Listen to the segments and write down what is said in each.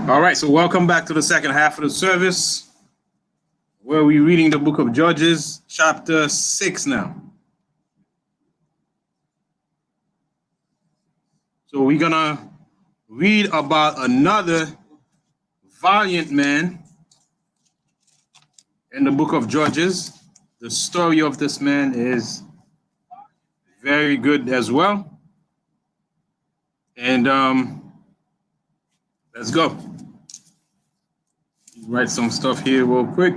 All right, so welcome back to the second half of the service, where we're reading the book of Judges, chapter 6 now. So we're going to read about another valiant man in the book of Judges. The story of this man is very good as well. And let's go. Write some stuff here real quick.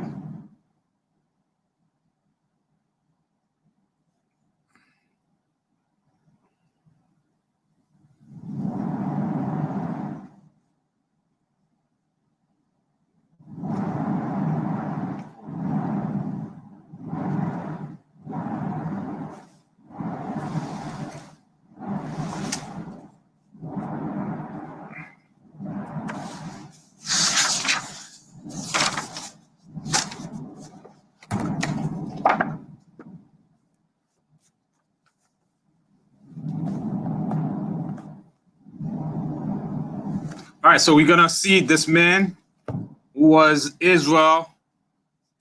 All right, so we're going to see this man who was Israel,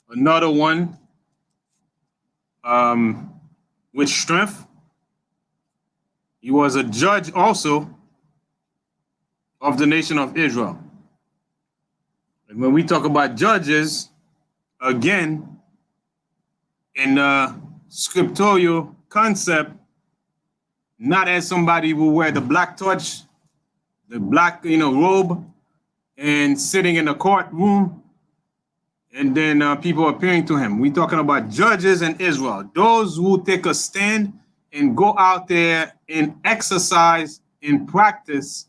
another one with strength. He was a judge also of the nation of Israel. And when we talk about judges, again, in the scriptural concept, not as somebody who wear the black torch, the black, robe, and sitting in the courtroom, and then people appearing to him. We're talking about judges in Israel, those who take a stand and go out there and exercise and practice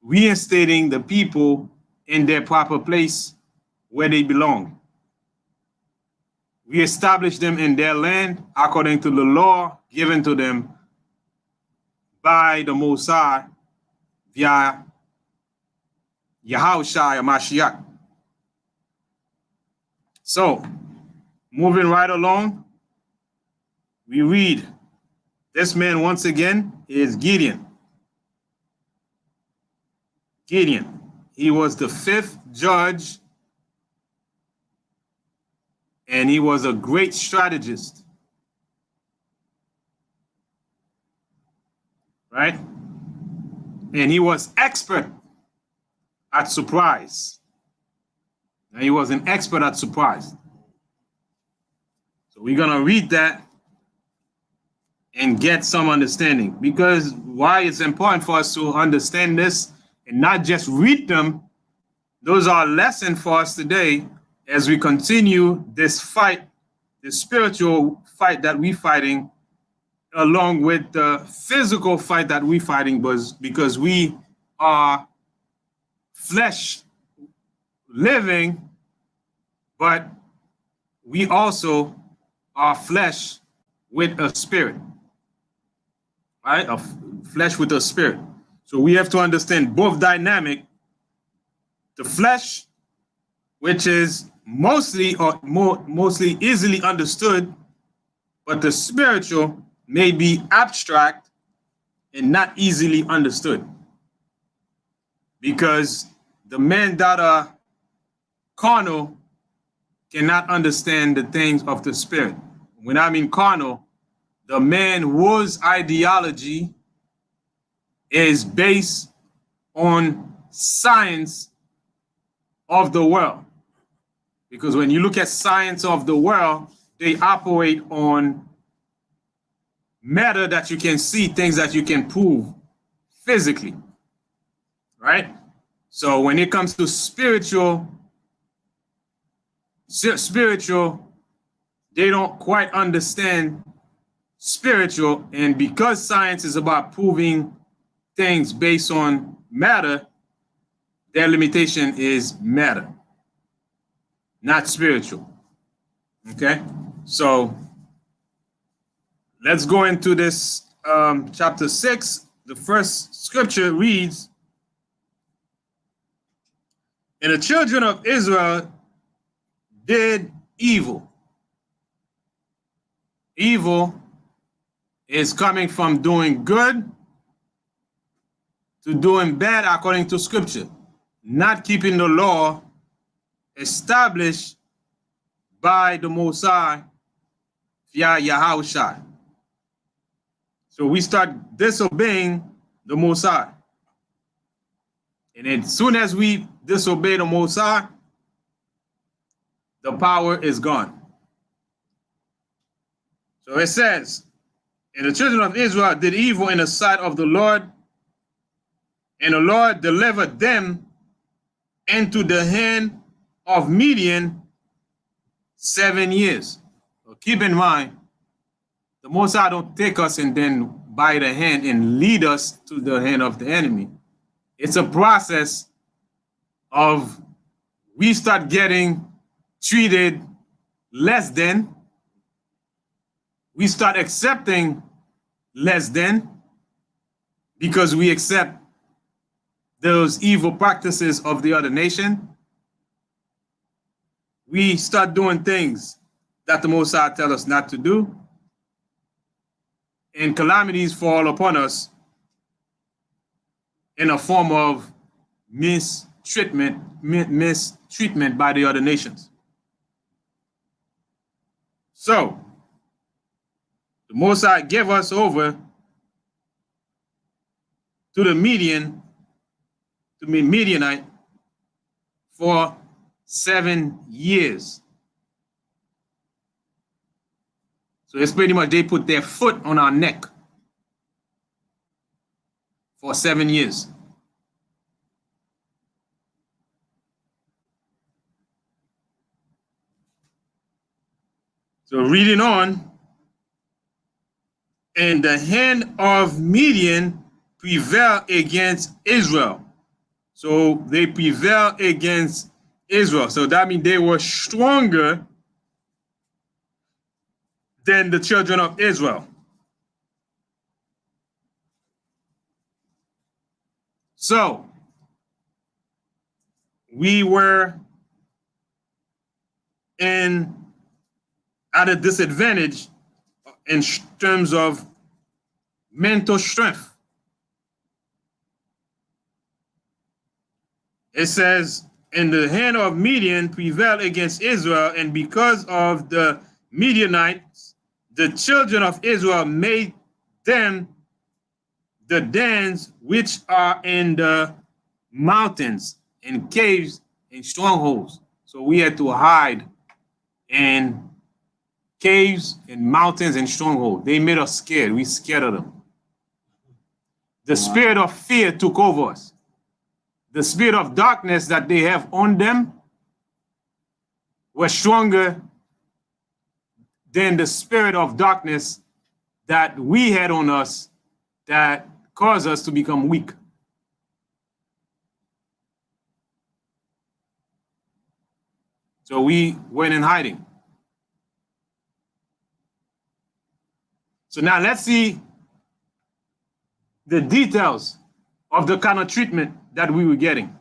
reinstating the people in their proper place where they belong. We establish them in their land according to the law given to them by the Most High via Yahushua Mashiach. So, moving right along, we read, this man once again is Gideon. Gideon, he was the 5th judge, and he was a great strategist. Right? And he was expert at surprise. And he was an expert at surprise. So we're going to read that and get some understanding. Because why it's important for us to understand this and not just read them, those are lessons for us today as we continue this fight, this spiritual fight that we're fighting, along with the physical fight that we're fighting, because we are flesh living, but we also are flesh with a spirit, right? A flesh with a spirit. So we have to understand both dynamic, the flesh, which is mostly easily understood, but the spiritual may be abstract and not easily understood, because the men that are carnal cannot understand the things of the spirit. When I mean carnal, the man whose ideology is based on science of the world. Because when you look at science of the world, they operate on matter that you can see, things that you can prove physically, right? So when it comes to spiritual, they don't quite understand spiritual. And because science is about proving things based on matter, their limitation is matter, not spiritual. Okay? So let's go into this chapter 6. The first scripture reads, and the children of Israel did evil. Evil is coming from doing good to doing bad according to scripture. not keeping the law established by the Most High via Yahushua. So we start disobeying the Most High. And as soon as we disobey the Most High, the power is gone. So it says, and the children of Israel did evil in the sight of the Lord, and the Lord delivered them into the hand of Midian 7 years. So keep in mind, the Most High don't take us and then by the hand and lead us to the hand of the enemy. It's a process of we start getting treated less than, we start accepting less than, because we accept those evil practices of the other nation. We start doing things that the Most High tells us not to do, and calamities fall upon us in a form of mistreatment by the other nations. So the Most High gave us over to the Midianite for 7 years. So it's pretty much they put their foot on our neck for 7 years. So reading on, and the hand of Midian prevailed against Israel. So they prevailed against Israel. So that means they were stronger than the children of Israel. So we were at a disadvantage in terms of mental strength. It says, and the hand of Midian prevailed against Israel, and because of the Midianites, the children of Israel made them the dens which are in the mountains, in caves, in strongholds. So we had to hide in caves, in mountains, and strongholds. They made us scared. We scared of them. The spirit of fear took over us. The spirit of darkness that they have on them was stronger than the spirit of darkness that we had on us that caused us to become weak. So we went in hiding. So now let's see the details of the kind of treatment that we were getting.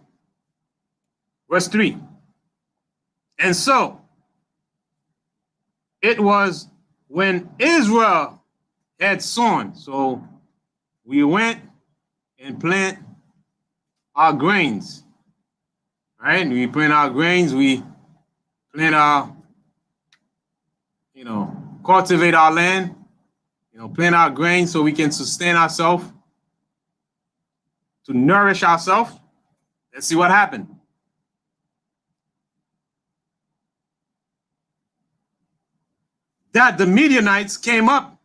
Verse 3. And so it was when Israel had sown. So we went and plant our grains. Right? We plant our grains, we plant our, cultivate our land, plant our grains so we can sustain ourselves, to nourish ourselves. Let's see what happened. That the Midianites came up,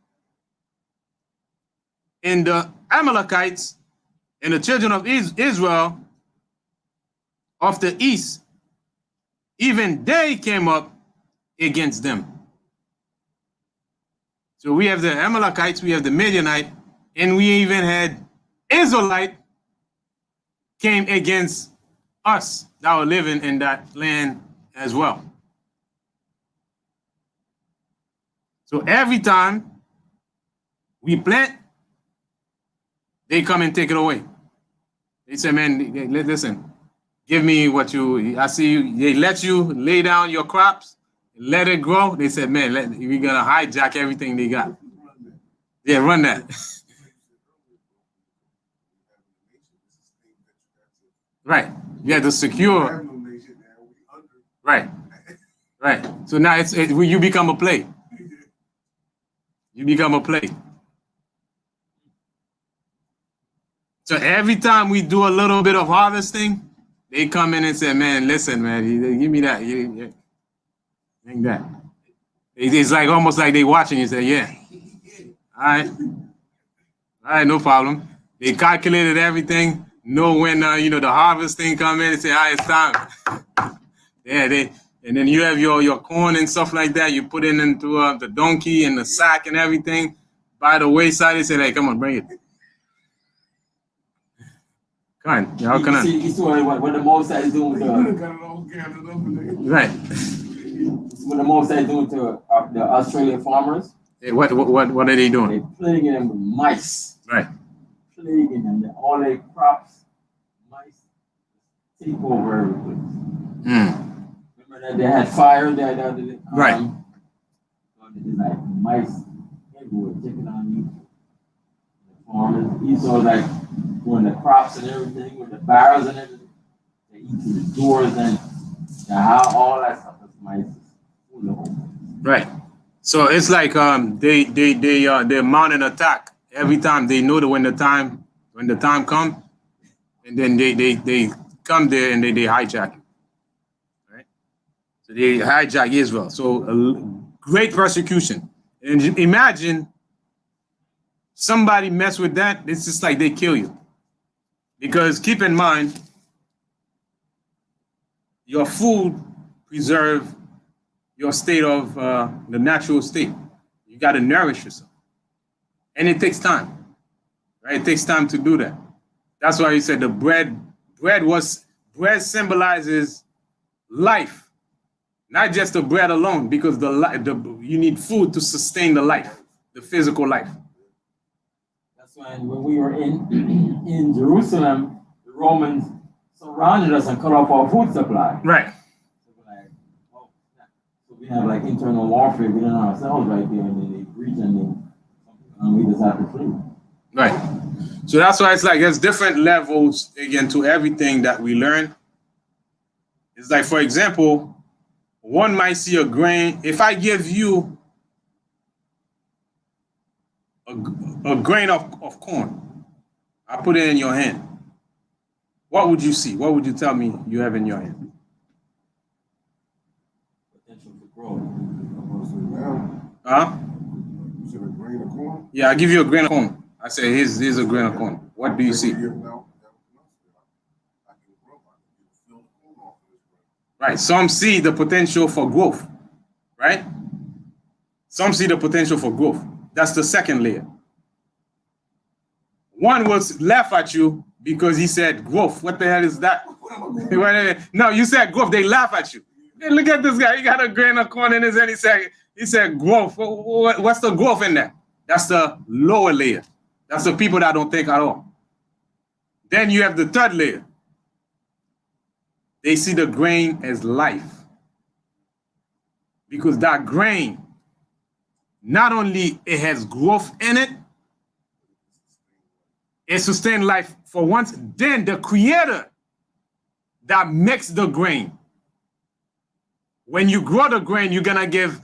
and the Amalekites and the children of Israel of the east, even they came up against them. So we have the Amalekites, we have the Midianite, and we even had Israelite came against us that were living in that land as well. So every time we plant, they come and take it away. They say, man, listen, give me what I see you, they let you lay down your crops, let it grow. They said, man, we're going to hijack everything they got. Yeah, run that. Right. You have to secure. Right. Right. So now you become a play. You become a play. So every time we do a little bit of harvesting, they come in and say, "Man, listen, man, give me that. Like that." It's like almost like they watching you. Say, "Yeah, all right, no problem." They calculated everything. Know when the harvesting come in and say, "All right, it's time." Yeah, and then you have your corn and stuff like that. You put it into the donkey and the sack and everything. By the wayside, they say, "Hey, come on, bring it." Come on, y'all come on. You see what the Most High is doing to right. What the Most High is doing to the Australian farmers. What are they doing? They're plaguing them with mice. Right. Plaguing them. All their crops, mice take over everything. Remember that they had fire there. Right. It's like mice everywhere taking on you. The farmers, you saw like when the crops and everything, with the barrels and everything, they eat through the doors and all that stuff is mice. Right. So it's like they mount an attack every time they know that when the time comes, and then they come there and they hijack it. Right. So they hijack Israel. So great persecution. And imagine somebody mess with that, it's just like they kill you. Because keep in mind, your food preserve your state of the natural state. You got to nourish yourself. And it takes time, right? It takes time to do that. That's why you said the bread symbolizes life, not just the bread alone, because you need food to sustain the life, the physical life. That's why when we were in Jerusalem, the Romans surrounded us and cut off our food supply. Right. So we have like internal warfare within ourselves right there, and then they breach and we just have to flee. Right. So that's why it's like there's different levels again to everything that we learn. It's like, for example, one might see a grain. If I give you a grain of corn, I put it in your hand, what would you see? What would you tell me you have in your hand? Potential for growth. Huh? You said a grain of corn? Yeah, I give you a grain of corn. I say, here's a grain of corn. What do you see? Right. Some see the potential for growth. Right? Some see the potential for growth. That's the second layer. One will laugh at you because he said growth. What the hell is that? No, you said growth. They laugh at you. Hey, look at this guy. He got a grain of corn in his hand. He said growth. What's the growth in that? That's the lower layer. That's the people that don't think at all. Then you have the third layer. They see the grain as life. Because that grain, not only it has growth in it, it sustains life for once. Then the creator that makes the grain. When you grow the grain, you're going to give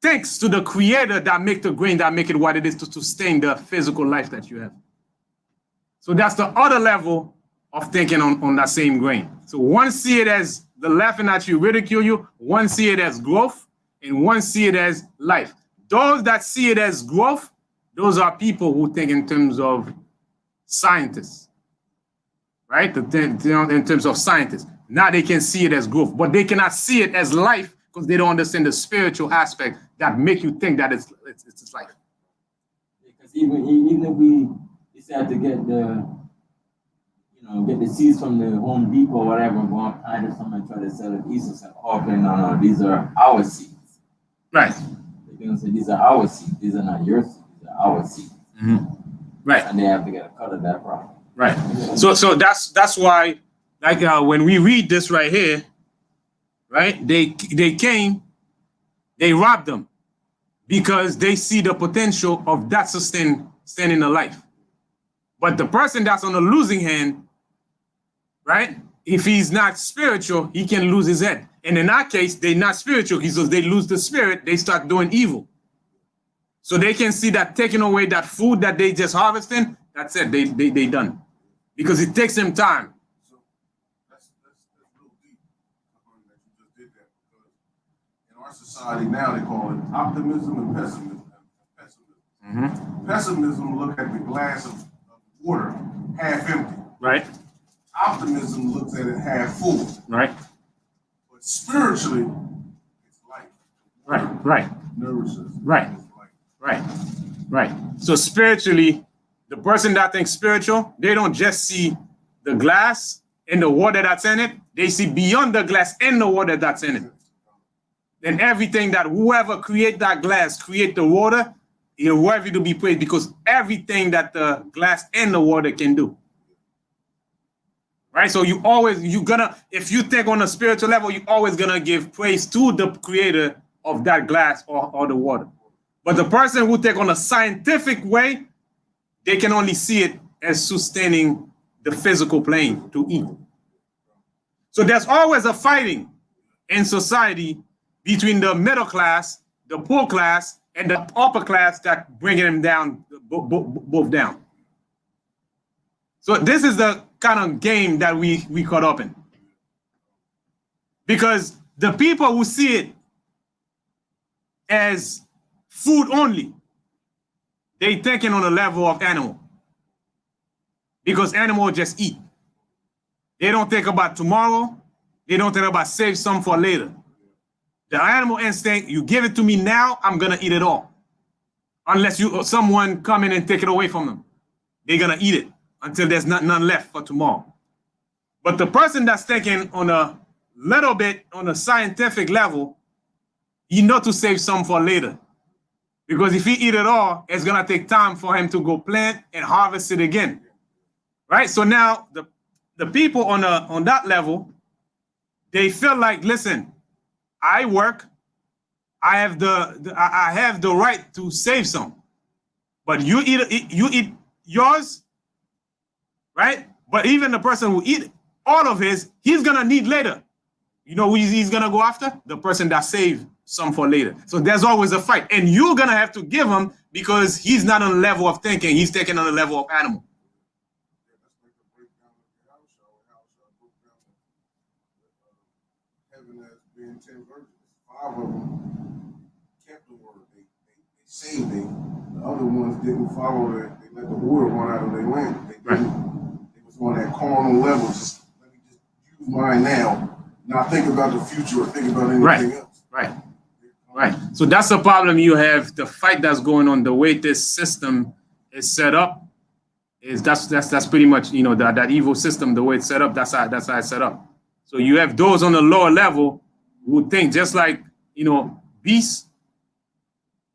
thanks to the creator that make the grain, that make it what it is to sustain the physical life that you have. So that's the other level of thinking on that same grain. So one see it as the laughing at you, ridicule you. One see it as growth, and one see it as life. Those that see it as growth, those are people who think in terms of scientists, right? In terms of scientists. Now they can see it as growth, but they cannot see it as life because they don't understand the spiritual aspect that make you think that it's life. Because even if we decide to get the seeds from the Home Depot or whatever, and go and plant it somewhere and try to sell it east and say, okay, no, these are our seeds. Right. They're going to say, these are our seeds. These are not your seeds. These are our seeds. Mm-hmm. Right. And they have to get a cut of that problem. Right. So that's why, like when we read this right here, right? They came, they robbed them because they see the potential of that sustaining the life. But the person that's on the losing hand, right? If he's not spiritual, he can lose his head. And in that case, they're not spiritual because they lose the spirit, they start doing evil. So they can see that taking away that food that they just harvesting, that's it, they done. Because it takes them time. So that's real deep that you just did that, because in our society now they call it optimism and pessimism. Mm-hmm. Pessimism look at the glass of water half empty. Right. Optimism looks at it half full. Right. But spiritually, it's life. Right. Nervous system. Right. Right. So spiritually, the person that thinks spiritual, they don't just see the glass and the water that's in it. They see beyond the glass and the water that's in it. And everything that whoever create that glass, create the water, you're worthy to be praised, because everything that the glass and the water can do. Right? So if you think on a spiritual level, you're always gonna give praise to the creator of that glass or the water. But the person who take on a scientific way, they can only see it as sustaining the physical plane to eat. So there's always a fighting in society between the middle class, the poor class, and the upper class that bringing them down, both down. So this is the kind of game that we caught up in. Because the people who see it as food only, they thinking on the level of animal. Because animals just eat. They don't think about tomorrow. They don't think about save some for later. The animal instinct, you give it to me now, I'm gonna eat it all. Unless someone come in and take it away from them. They're gonna eat it until there's none left for tomorrow. But the person that's thinking on a little bit on a scientific level, he know to save some for later. Because if he eat it all, it's gonna take time for him to go plant and harvest it again. Right? So now the people on that level, they feel like, listen, I work, I have the right to save some. But you eat yours, right? But even the person who eat all of his, he's gonna need later. You know who he's gonna go after? The person that saved some for later. So there's always a fight. And you're gonna have to give him, because he's not on the level of thinking, he's taking on the level of animal. Heaven as being 10 virgins. 5 of them kept the word. They saved it. The other ones didn't follow that. They let the water run out of their land. They was on that carnal level. Just let me just use mine now. Not think about the future or think about anything else. Right. So that's the problem you have. The fight that's going on, the way this system is set up, is that's pretty much, you know, that evil system, the way it's set up, that's how it's set up. So you have those on the lower level who think just like, you know, beasts.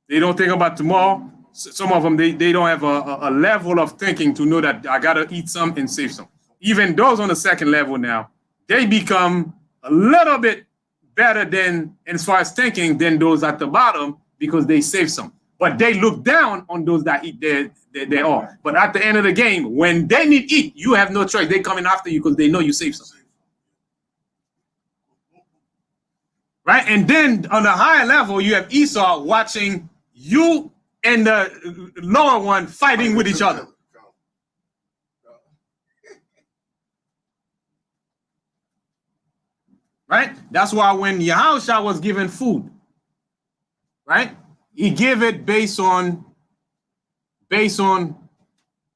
They don't think about tomorrow. Some of them, they don't have a level of thinking to know that I got to eat some and save some. Even those on the second level now, they become a little bit better than, as far as thinking, than those at the bottom, because they save some. But they look down on those that eat their all. But at the end of the game, when they need eat, you have no choice. They're coming after you because they know you save some. Right? And then on the higher level, you have Esau watching you and the lower one fighting with each other. Right? That's why when Yahushua was given food, right? He gave it based on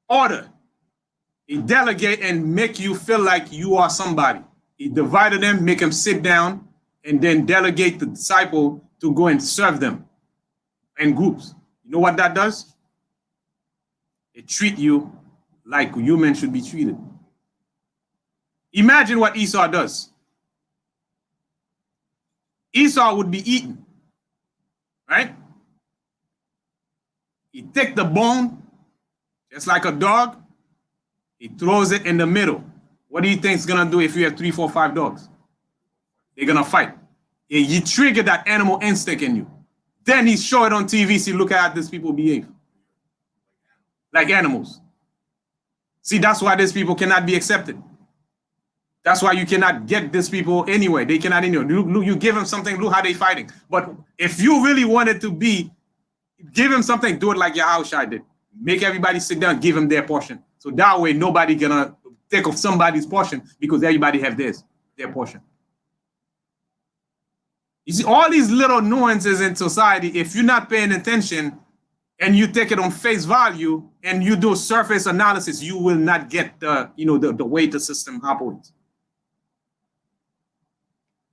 order. He delegate and make you feel like you are somebody. He divided them, make them sit down, and then delegate the disciple to go and serve them in groups. You know what that does? It treats you like humans should be treated. Imagine what Esau does. Esau would be eaten, right? He takes the bone, just like a dog, he throws it in the middle. What do you think it's gonna do if you have 3, 4, 5 dogs? They're gonna fight. You trigger that animal instinct in you. Then he show it on TV, see, look at how these people behave. Like animals. See, that's why these people cannot be accepted. That's why you cannot get these people anywhere. They cannot anywhere. You give them something, look how they fighting. But if you really wanted to give them something, do it like Yahushua did. Make everybody sit down, give them their portion. So that way nobody gonna take of somebody's portion because everybody have their portion. You see, all these little nuances in society, if you're not paying attention and you take it on face value and you do surface analysis, you will not get the way the system operates.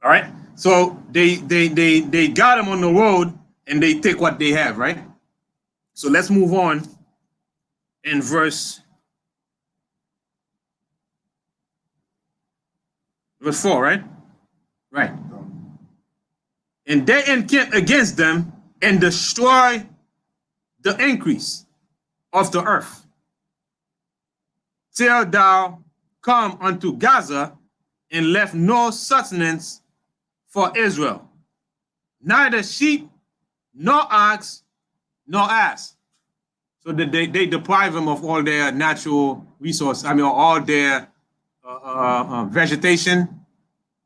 All right. So they got them on the road and they take what they have, right? So let's move on in verse 4, right? Right. And they encamp against them and destroy the increase of the earth, till thou come unto Gaza and left no sustenance for Israel, neither sheep, nor ox, nor ass. So they deprive them of all their natural resources, all their vegetation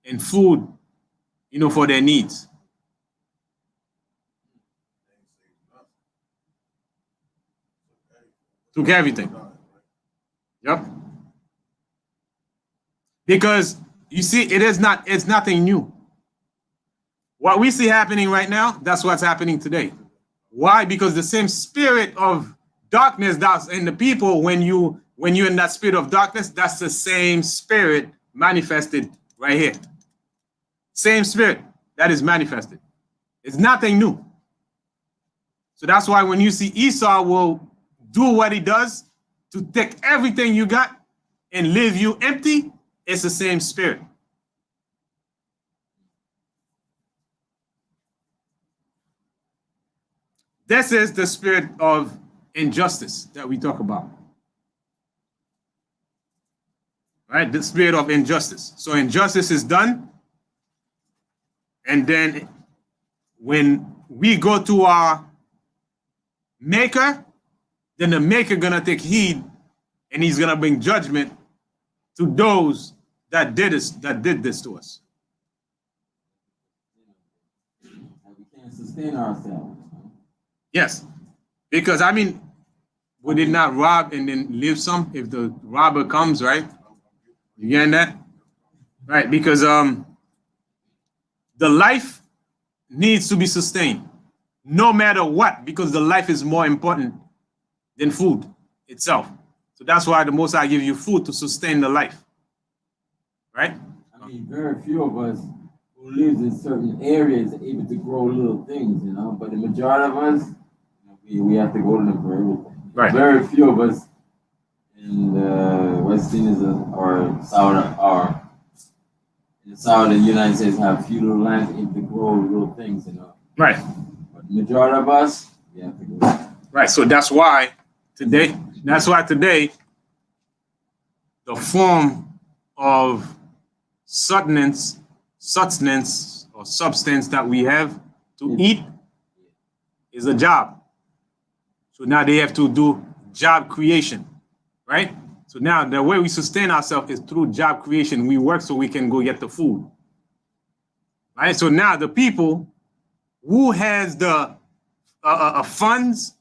and food, for their needs. Took everything. Yep. Because you see, it's nothing new. What we see happening right now, that's what's happening today. Why? Because the same spirit of darkness that's in the people, when you're in that spirit of darkness, that's the same spirit manifested right here. Same spirit that is manifested. It's nothing new. So that's why when you see Esau will do what he does to take everything you got and leave you empty, it's the same spirit. This is the spirit of injustice that we talk about. Right? The spirit of injustice. So injustice is done. And then when we go to our maker, then the maker gonna take heed and he's gonna bring judgment to those that did this to us. We can't sustain ourselves. Yes, because would it not rob and then leave some if the robber comes, right? You getting that? Right, because the life needs to be sustained no matter what, because the life is more important than food itself. So that's why the Most High give you food to sustain the life, right? Very few of us who lives in certain areas are able to grow little things, but the majority of us, we have to go to them for everything. Right. Very few of us in the West Indies or in the South of the United States have few little lands able to grow little things, Right. But the majority of us, we have to go. Right. So that's why today, the form of sustenance or substance that we have to eat is a job. So now they have to do job creation, right? So now the way we sustain ourselves is through job creation. We work so we can go get the food, right? So now the people who has the funds,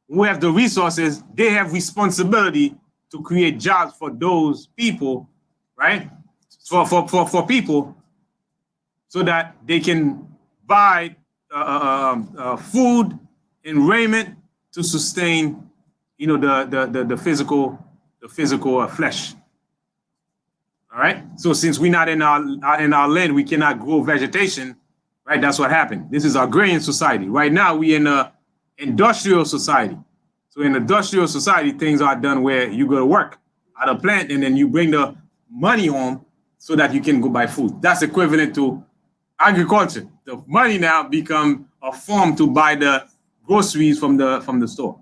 who have the resources, they have responsibility to create jobs for those people, right? For people, so that they can buy food and raiment to sustain, the physical flesh. All right. So since we're not in our land, we cannot grow vegetation, right? That's what happened. This is agrarian society. Right now, we in a industrial society. So in industrial society, things are done where you go to work at a plant and then you bring the money home so that you can go buy food. That's equivalent to agriculture. The money now become a form to buy the groceries from the store.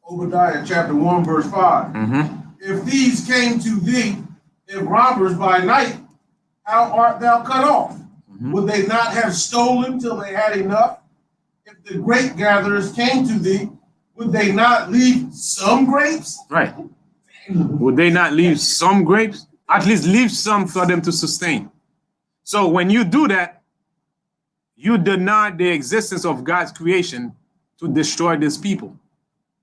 Obadiah chapter 1 verse 5. Mm-hmm. If these came to thee, if robbers by night, how art thou cut off? Mm-hmm. Would they not have stolen till they had enough? If the grape gatherers came to thee, would they not leave some grapes? Right. Would they not leave some grapes? At least leave some for them to sustain. So when you do that, you deny the existence of God's creation to destroy these people.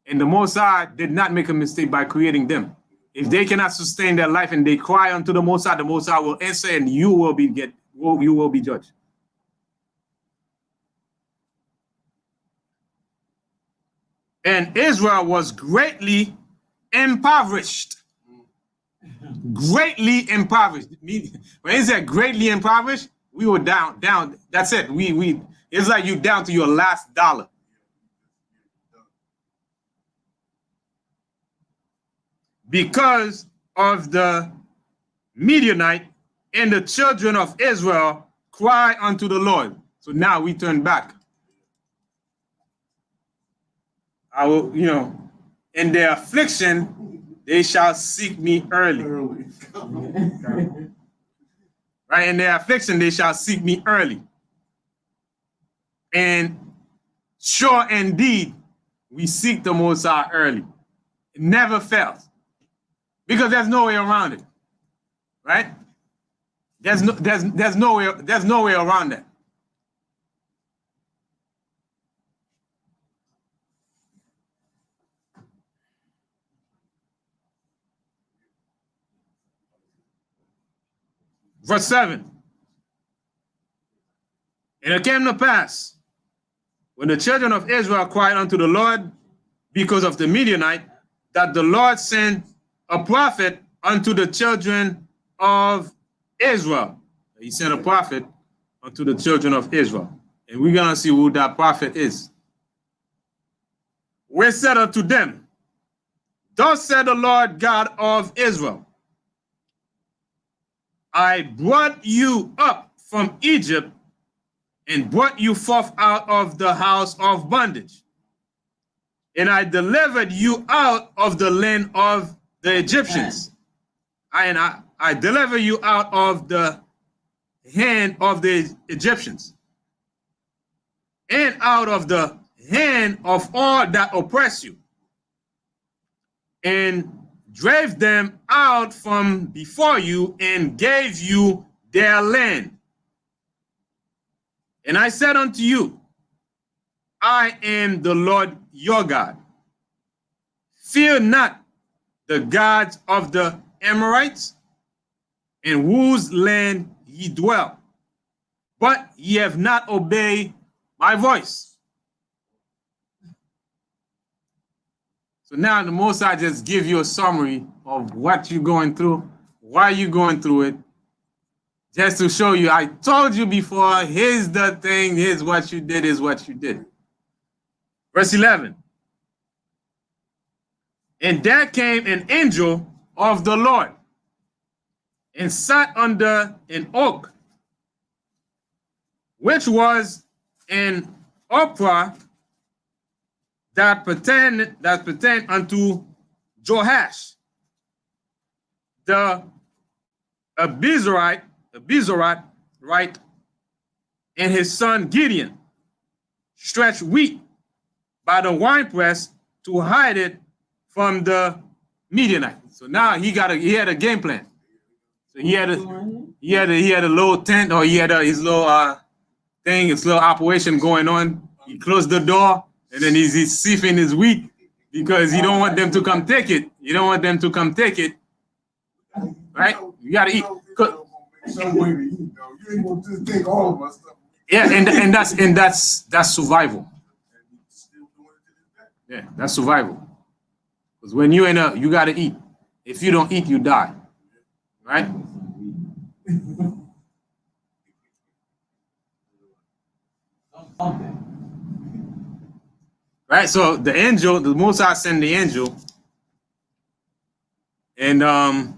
And the Most High did not make a mistake by creating them. If they cannot sustain their life and they cry unto the Most High will answer, and you will be judged. And Israel was greatly impoverished. Greatly impoverished. When he said greatly impoverished, we were down. That's it. It's like you down to your last dollar. Because of the Midianite, and the children of Israel cry unto the Lord. So now we turn back. I will, in their affliction, they shall seek me early. Right? In their affliction, they shall seek me early. And sure indeed, we seek the Most High early. It never fails. Because there's no way around it. Right? There's no way around that. Verse 7. And it came to pass, when the children of Israel cried unto the Lord because of the Midianite, that the Lord sent a prophet unto the children of Israel. He sent a prophet unto the children of Israel. And we're going to see who that prophet is. We said unto them, thus said the Lord God of Israel, I brought you up from Egypt and brought you forth out of the house of bondage. And I delivered you out of the land of the Egyptians. I deliver you out of the hand of the Egyptians and out of the hand of all that oppress you, and drave them out from before you and gave you their land. And I said unto you, I am the Lord your God. Fear not the gods of the Amorites, in whose land ye dwell, but ye have not obeyed my voice. So now the Most High just give you a summary of what you're going through, why you're going through it, just to show you, I told you before, here's the thing, here's what you did, is what you did. Verse 11. And there came an angel of the Lord and sat under an oak, which was an uproar that pertained unto Joash, the Abizarite, right, and his son Gideon stretched wheat by the winepress to hide it from the Midianite. So now he had a game plan. So he had a little tent, or he had his little thing, his little operation going on. He closed the door, and then he's sieving his wheat because he don't want them to come take it. You don't want them to come take it, right? You gotta eat. Some way to eat, though. You ain't gonna just take all of my stuff. Yeah, and that's survival. Yeah, that's survival. Because when you're you gotta eat. If you don't eat, you die. Right? Right, so the angel, the Most High sent the angel, and the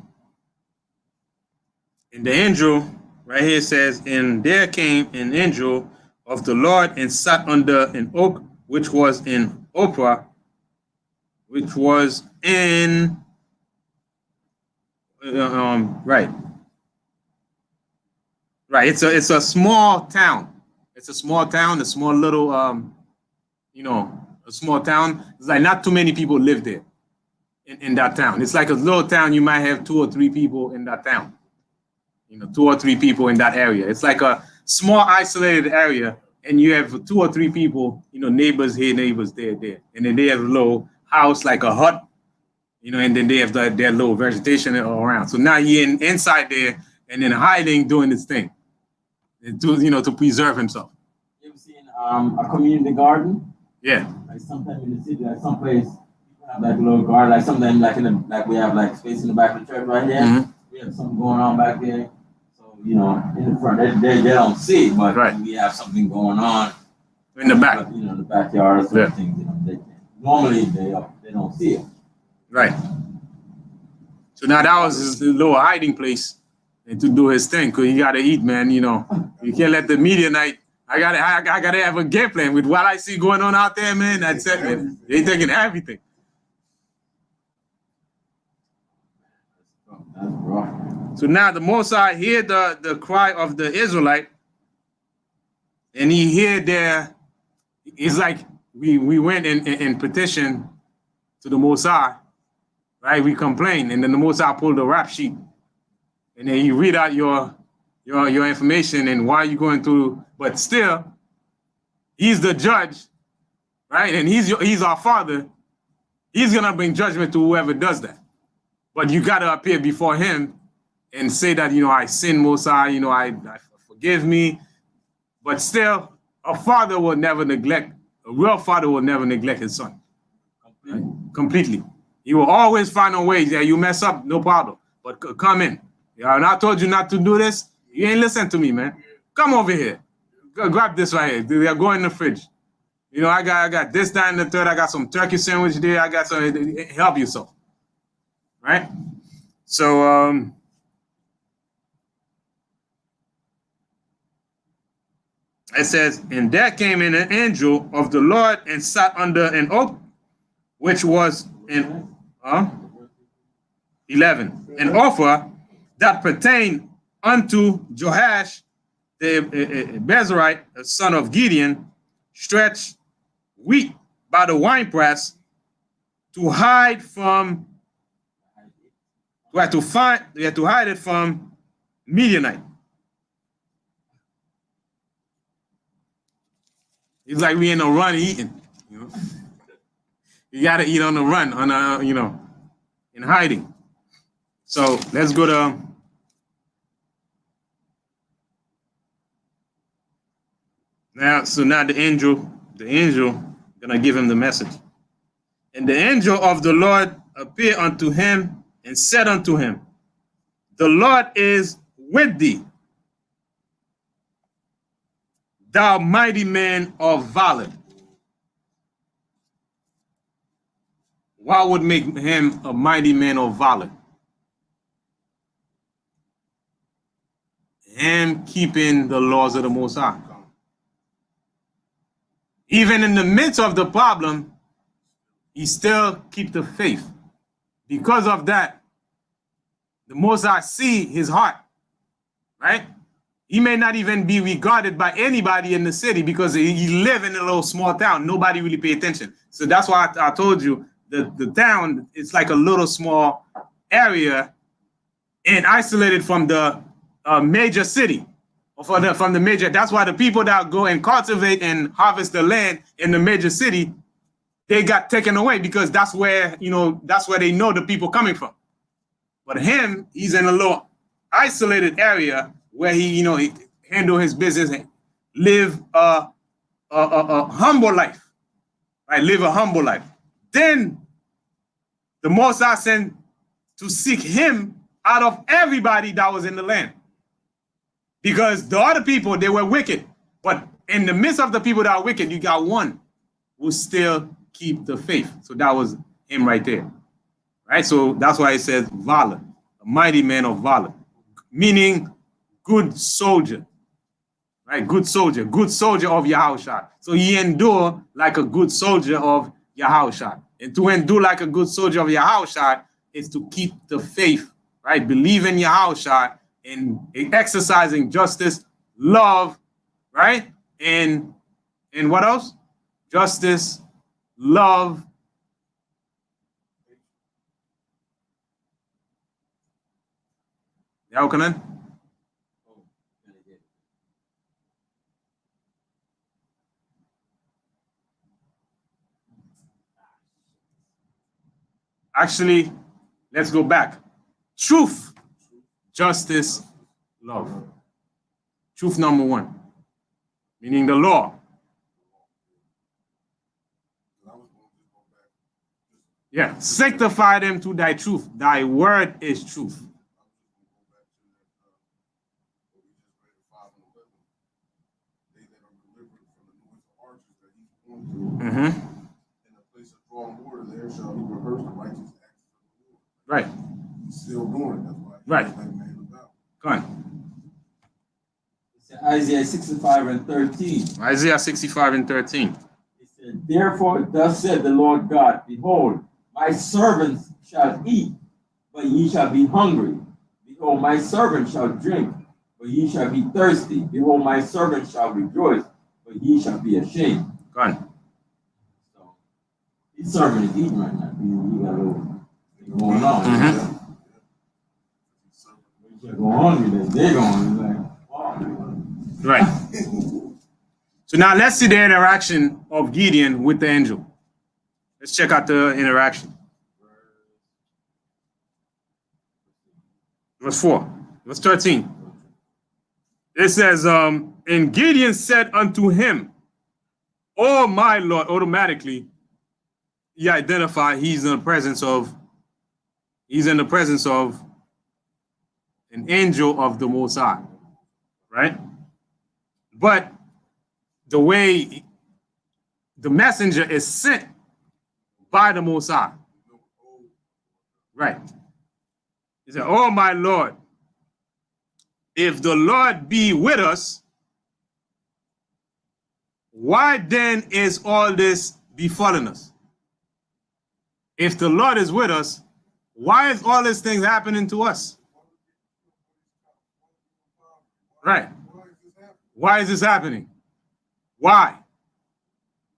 angel right here says, and there came an angel of the Lord and sat under an oak, which was in Ophrah, which was in right. It's a small town. It's a small town, a small little a small town. It's like not too many people live there. in that town. It's like a little town. You might have 2 or 3 people in that town. 2 or 3 people in that area. It's like a small isolated area, and you have 2 or 3 people, neighbors here, neighbors there, and then they have a little house like a hut, and then they have their little vegetation around. So now he inside there and then hiding, doing this thing, to preserve himself. You ever seen a community garden? Yeah. Like sometimes in the city, like someplace you have like a little garden, like sometimes like we have like space in the back of the church right here. Mm-hmm. We have something going on back there. So in the front, they don't see it, but right. we have something going on in the back. In the backyard or something. Yeah. Normally they don't see it. Right. So now that was his little hiding place, and to do his thing, because he got to eat, man. You can't let the media night. I gotta have a game plan with what I see going on out there, man. That's it, man. They taking everything. That's rough. So now the Mosai hear the cry of the Israelite, and he hear it's like we went and petitioned to the Mosai, right? We complained, and then the Mosai pulled the rap sheet, and then you read out your information and why you going through, but still, he's the judge, right? And he's our father. He's gonna bring judgment to whoever does that. But you gotta appear before him and say that, I sin, Mosai, I forgive me. But still, a real father will never neglect his son. Right? Completely. He will always find a way. Yeah, you mess up, no problem. But come in. And I told you not to do this. You ain't listen to me, man. Come over here. Grab this right here. Go in the fridge. I got this, that, and the third. I got some turkey sandwich there. I got some. Help yourself. Right? So, it says, and there came in an angel of the Lord and sat under an oak, which was in 11, an offer that pertained unto Joash the Bezerite, son of Gideon, stretched wheat by the winepress to hide from it from Midianite. It's like we in a run eating, You gotta eat on the run, in hiding. So let's go to now the angel gonna give him the message. And the angel of the Lord appeared unto him and said unto him, the Lord is with thee, thou mighty man of valor. What would make him a mighty man of valor? Him keeping the laws of the Most High. Even in the midst of the problem, he still keep the faith. Because of that, the Most High see his heart, right? He may not even be regarded by anybody in the city because he live in a little small town. Nobody really pay attention. So that's why I told you the town is like a little small area and isolated from the major city. From the major, that's why the people that go and cultivate and harvest the land in the major city, they got taken away because that's where they know the people coming from. But him, he's in a little isolated area where he handle his business and live a humble life, right? Live a humble life. Then the Most High sent to seek him out of everybody that was in the land. Because the other people, they were wicked. But in the midst of the people that are wicked, you got one who still keep the faith. So that was him right there. Right? So that's why it says valor, a mighty man of valor. Meaning good soldier. Right? Good soldier of Yahushua. So he endure like a good soldier of Yahushua. And to endure like a good soldier of Yahushua is to keep the faith. Right? Believe in Yahushua and exercising justice, love, right? And what else? Justice, love, Yahukanan? Oh, very good. Actually, let's go back. Truth, justice, love. Truth number one, meaning the law. And I was going to just go back. Yeah, sanctify them to thy truth. Thy word is truth. I was just going to go back to that, what we just read in 5 and 11. They that are delivered from the noise of archers that he's going through. In a place of drawing water, there shall he rehearse the righteous acts of the Lord. Right, He's still doing it. That's why he Right. knows that man about. go on. It's Isaiah 65 and 13. Isaiah 65 and 13. It said, therefore, thus said the Lord God, behold, my servants shall eat, but ye shall be hungry. Behold, my servants shall drink, but ye shall be thirsty. Behold, my servants shall rejoice, but ye shall be ashamed. Go on. So, his servant is eating right now. He got a little thing going on. Mhm. He shall go hungry, they're going. He's like, oh. Right. So now let's see the interaction of Gideon with the angel. Let's check out the interaction. Verse 4, verse 13. It says, and Gideon said unto him, oh my Lord, automatically, he identified he's in the presence of an angel of the Most High, right? But the way the messenger is sent by the Most High, right? He said, oh my Lord, if the Lord be with us, why then is all this befalling us? If the Lord is with us, why is all these things happening to us? Right. Why is this happening? Why?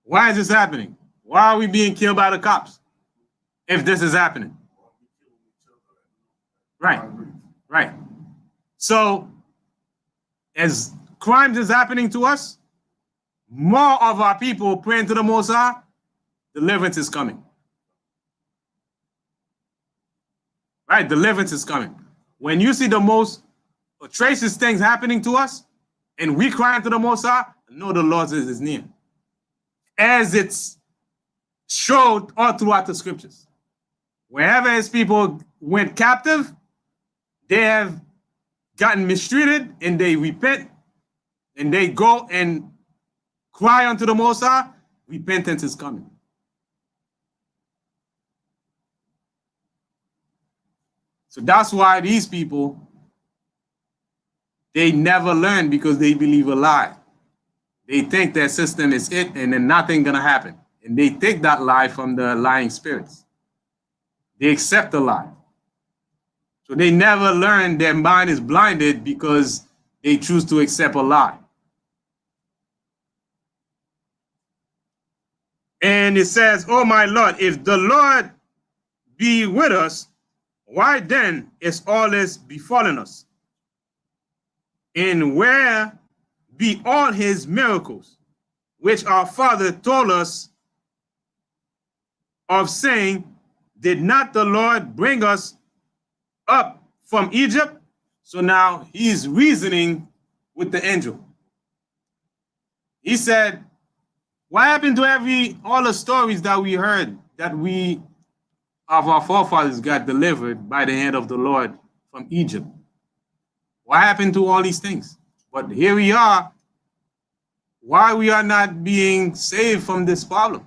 Why is this happening? Why are we being killed by the cops if this is happening? Right. Right. So, as crimes is happening to us, more of our people praying to the Most High, deliverance is coming. Right? Deliverance is coming. When you see the most atrocious things happening to us, and we crying to the Most High, know the Lord is near. As it's showed all throughout the scriptures. Wherever his people went captive, they have gotten mistreated, and they repent, and they go and cry unto the Most High. Repentance is coming. So that's why these people, they never learn because they believe a lie. They think their system is it and then nothing gonna happen. And they take that lie from the lying spirits. They accept the lie. So they never learn, their mind is blinded because they choose to accept a lie. And it says, oh my Lord, if the Lord be with us, why then is all this befalling us? And where be all his miracles, which our father told us of, saying, did not the Lord bring us up from Egypt? So now he's reasoning with the angel. He said, what happened to all the stories that we heard that we of our forefathers got delivered by the hand of the Lord from Egypt? What happened to all these things? But here we are. Why we are not being saved from this problem?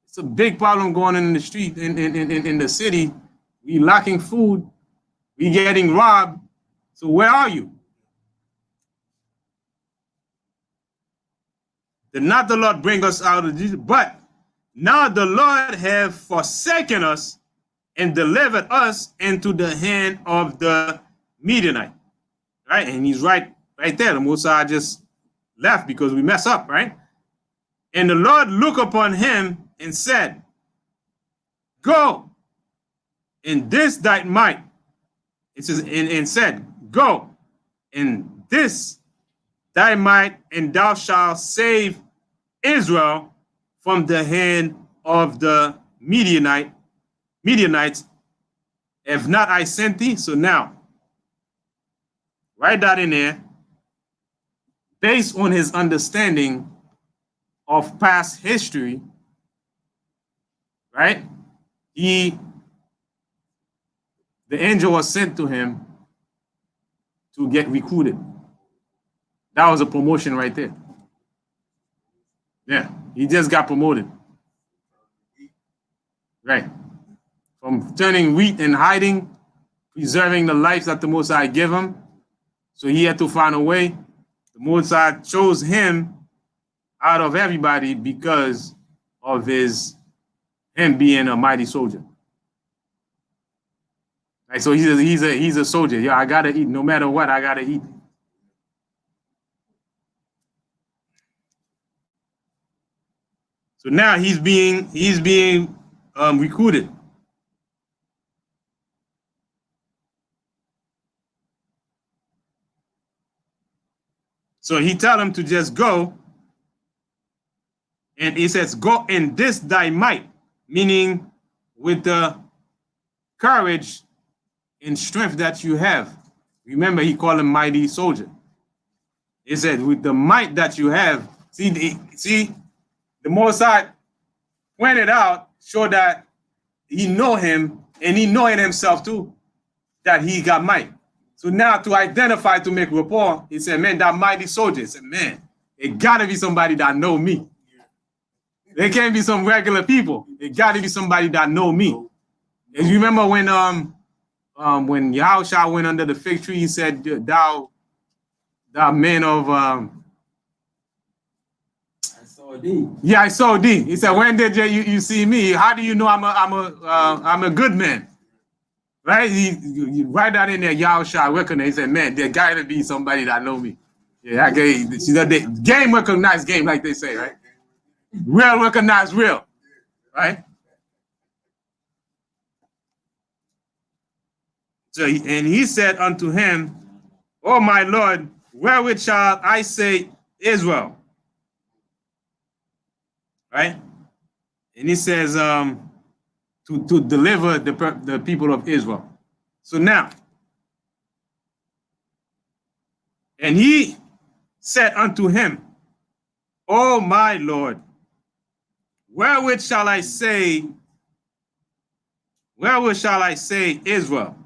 It's a big problem going on in the street, in the city. We lacking food. We getting robbed. So where are you? Did not the Lord bring us out of Egypt? But now the Lord have forsaken us and delivered us into the hand of the Midianite. Right? And he's right there. The Mosiah just left because we mess up, right? And the Lord looked upon him and said, go, in this thy might. it says, and said, Go, and this thy might, and thou shalt save Israel from the hand of the Midianites. If not, I sent thee. So now, write that in there. Based on his understanding of past history, right? The angel was sent to him to get recruited. That was a promotion right there. Yeah, he just got promoted. Right. From turning wheat and hiding, preserving the life that the Most High gave him. So he had to find a way. The Most High chose him out of everybody because of him being a mighty soldier. Right, so he's a soldier. Yeah, I gotta eat. No matter what, I gotta eat. So now he's being recruited. So he tell him to just go, and he says, "Go in this thy might," meaning with the courage and strength that you have. Remember, he called him mighty soldier. He said, "With the might that you have." See, the Most High pointed out, show that he know him, and he know in himself too that he got might. So now to identify, to make rapport, he said, "Man, that mighty soldier." He said, "Man, it gotta be somebody that know me. There can't be some regular people. It gotta be somebody that know me." And you remember when Yahushua went under the fig tree, he said, "Thou man of I saw thee." Yeah, I saw thee. He said, "When did you see me? How do you know I'm a good man?" Right? You write that in there, Yahushua recognize. He said, "Man, there gotta be somebody that know me." Yeah, the game recognize game, like they say, right? Real recognize real, right? So and he said unto him, "O my Lord, wherewith shall I say Israel?" Right? And he says, to deliver the people of Israel. So now, and he said unto him, "O my Lord, wherewith shall I say Israel?"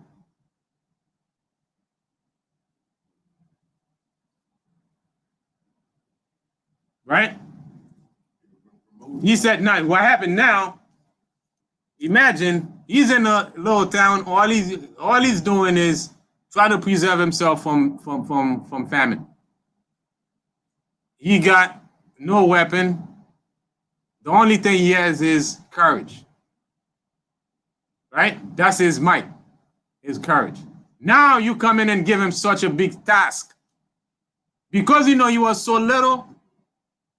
Right? He said, "Now, what happened now? Imagine he's in a little town. All he's doing is trying to preserve himself from famine. He got no weapon. The only thing he has is courage. Right? That's his might, his courage. Now you come in and give him such a big task. Because he was so little,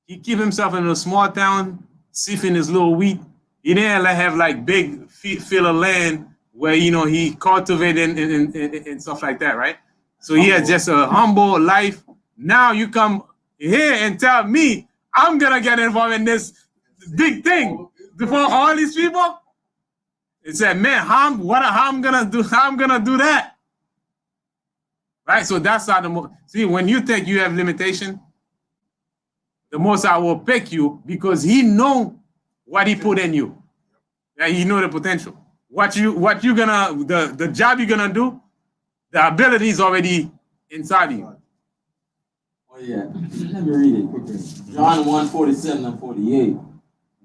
he keep himself in a small town, sieving his little wheat. He didn't have like big field of land where he cultivated and stuff like that, right? So he had just a humble life. Now you come here and tell me I'm gonna get involved in this big thing before all these people. He said, "Man, how I'm gonna do that?" Right? So that's how see, when you think you have limitation, the Most High will pick you because he know what he put in you. Yeah, he know the potential. What you gonna the job you're gonna do, the ability is already inside of you. Oh yeah. Let me read it quickly. John 1:47 and 48.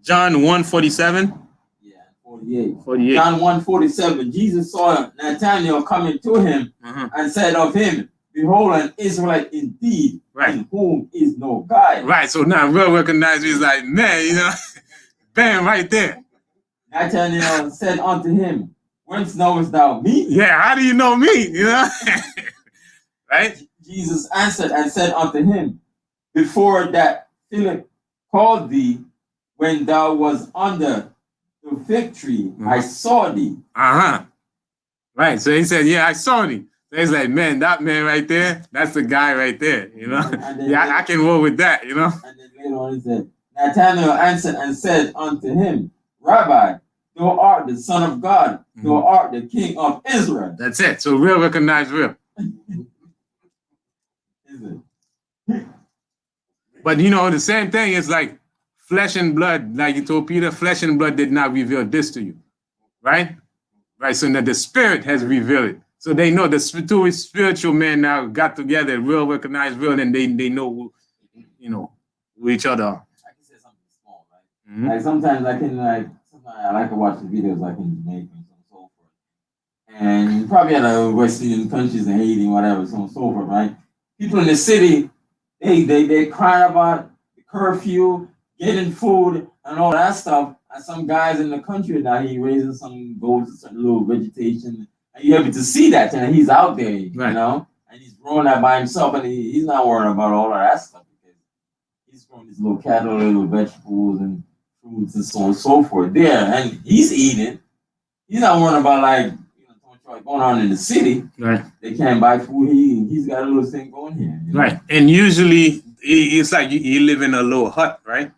John 1:47. Yeah, 48. 48. John 1:47. Jesus saw Nathanael coming to him and said of him, "Behold, an Israelite indeed, right, in whom is no guile." Right. So now we'll recognize me as like, man, bam, right there. Nathanael said unto him, "Whence knowest thou me?" Yeah, how do you know me? Right? Jesus answered and said unto him, "Before that Philip called thee, when thou was under the fig tree, I saw thee." Right. So he said, yeah, I saw him. So he's like, man, that man right there, that's the guy right there. You know? Yeah, I can roll with that, you know? And then later on he said, Nathanael answered and said unto him, Rabbi, thou art the Son of God, thou art the King of Israel. That's it. So real recognize real. Is it? But you know, the same thing is like flesh and blood, like you told Peter, flesh and blood did not reveal this to you. Right? Right. So that the spirit has revealed it. So they know the two spiritual men now got together, real recognize real, and they know who, you know, who each other are. I can say something small, right? Like sometimes I like to watch the videos like in Jamaica and so forth. And probably other West Indian countries and Haiti, whatever, so on and so forth, right? People in the city, they crying about the curfew, getting food, and all that stuff. And some guys in the country now, he raising some goats and some little vegetation. And you're able to see that, and he's out there, you know, and he's growing that by himself, and he's not worrying about all of that stuff because he's growing these little cattle, little vegetables, and fruits, and so on and so forth there, and he's eating. He's not worrying about like what's going on in the city. Right. They can't buy food. He's got a little thing going here. You know? Right. And usually it's like you live in a little hut, right?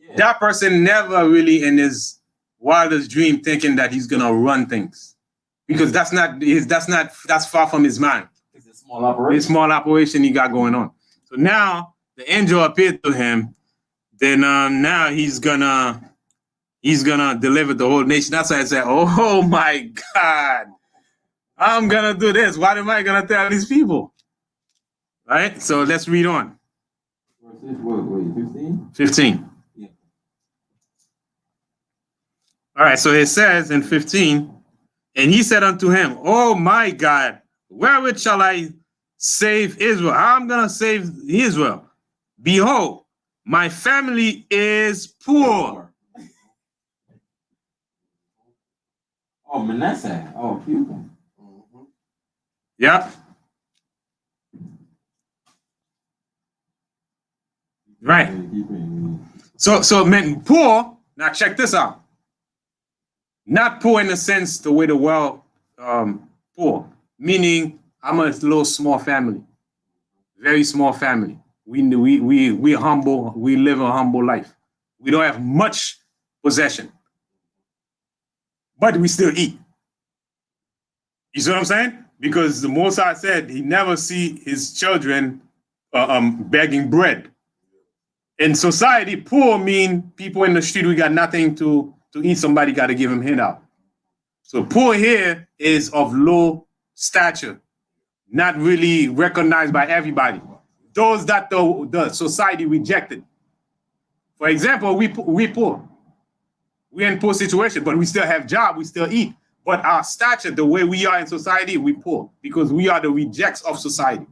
Yeah. That person never really in his wildest dream thinking that he's gonna run things. Because that's far from his mind. It's a small operation. It's a small operation he got going on. So now the angel appeared to him. Then now he's gonna deliver the whole nation. That's why I said, oh my God, I'm gonna do this. What am I gonna tell these people? Right? So let's read on. Wait, 15? 15. Yeah. All right, so it says in 15, and he said unto him, oh my God, wherewith shall I save Israel? I'm gonna save Israel. Behold, my family is poor. Oh, Manasseh. Oh, Cuban. Yep. Right. So meant poor. Now check this out. Not poor in the sense the way the world poor. Meaning I'm a little small family. Very small family. We humble, we live a humble life. We don't have much possession. But we still eat. You see what I'm saying? Because the Most High said he never see his children begging bread. In society, poor mean people in the street, we got nothing to eat. Somebody got to give him handout. So poor here is of low stature, not really recognized by everybody. Those that the society rejected. For example, we poor. We're in poor situation, but we still have job, we still eat. But our stature, the way we are in society, we poor because we are the rejects of society.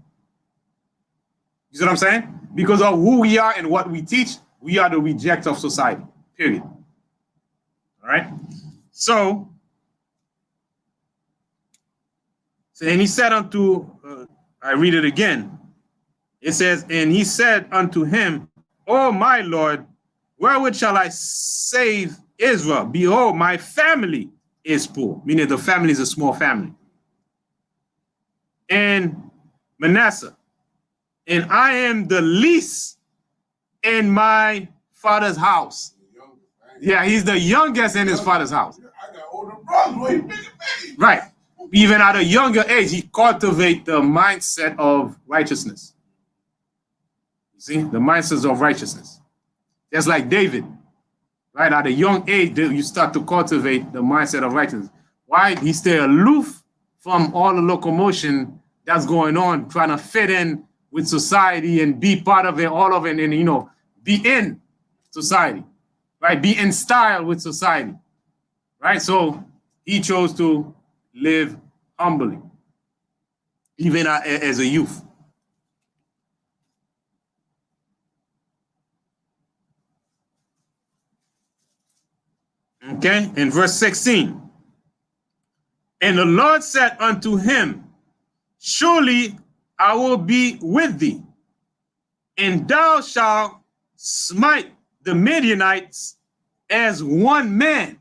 You see what I'm saying? Because of who we are and what we teach, we are the rejects of society, period. All right? So and he said unto, I read it again. It says, and he said unto him, oh my Lord, wherewith shall I save Israel? Behold, my family is poor, meaning the family is a small family. And Manasseh, and I am the least in my father's house. Yeah, he's the youngest in his father's house. I got older brothers, right. Even at a younger age, he cultivates the mindset of righteousness. You see, the mindset of righteousness. Just like David. Right, at a young age, you start to cultivate the mindset of righteousness. Why? He stay aloof from all the locomotion that's going on, trying to fit in with society and be part of it, all of it, and be in society, right? Be in style with society, right? So he chose to live humbly, even as a youth. Okay, in verse 16. And the Lord said unto him, surely I will be with thee, and thou shalt smite the Midianites as one man.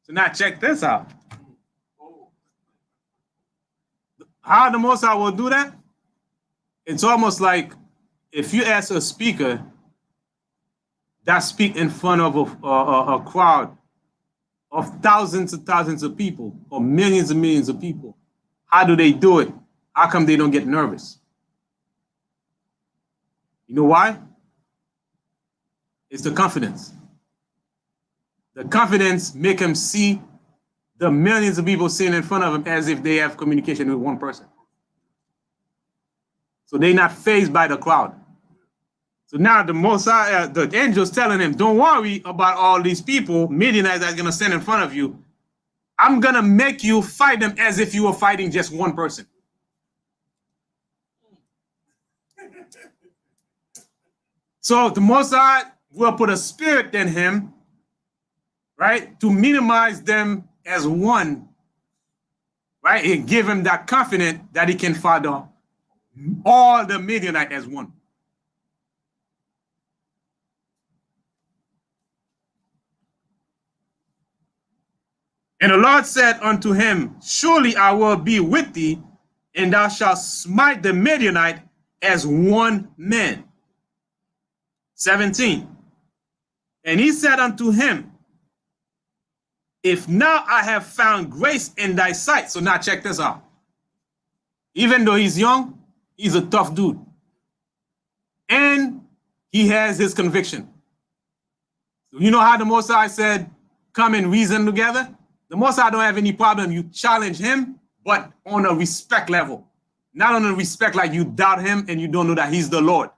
So now check this out. how the Most High will do that? It's almost like if you ask a speaker that speak in front of a crowd of thousands and thousands of people or millions and millions of people, how do they do it? How come they don't get nervous? You know why? It's the confidence. The confidence make them see the millions of people sitting in front of them as if they have communication with one person. So they're not fazed by the crowd. So now the Mosai, the angel's telling him, don't worry about all these people, Midianites that's going to stand in front of you. I'm going to make you fight them as if you were fighting just one person. So the Mosai will put a spirit in him, right, to minimize them as one, right, and give him that confidence that he can fight all the Midianites as one. And the Lord said unto him, surely I will be with thee, and thou shalt smite the Midianite as one man. 17. And he said unto him, if now I have found grace in thy sight. So now check this out. Even though he's young, he's a tough dude. And he has his conviction. So you know how the Most High said, come and reason together? The Most High don't have any problem. You challenge him, but on a respect level. Not on a respect like you doubt him and you don't know that he's the Lord.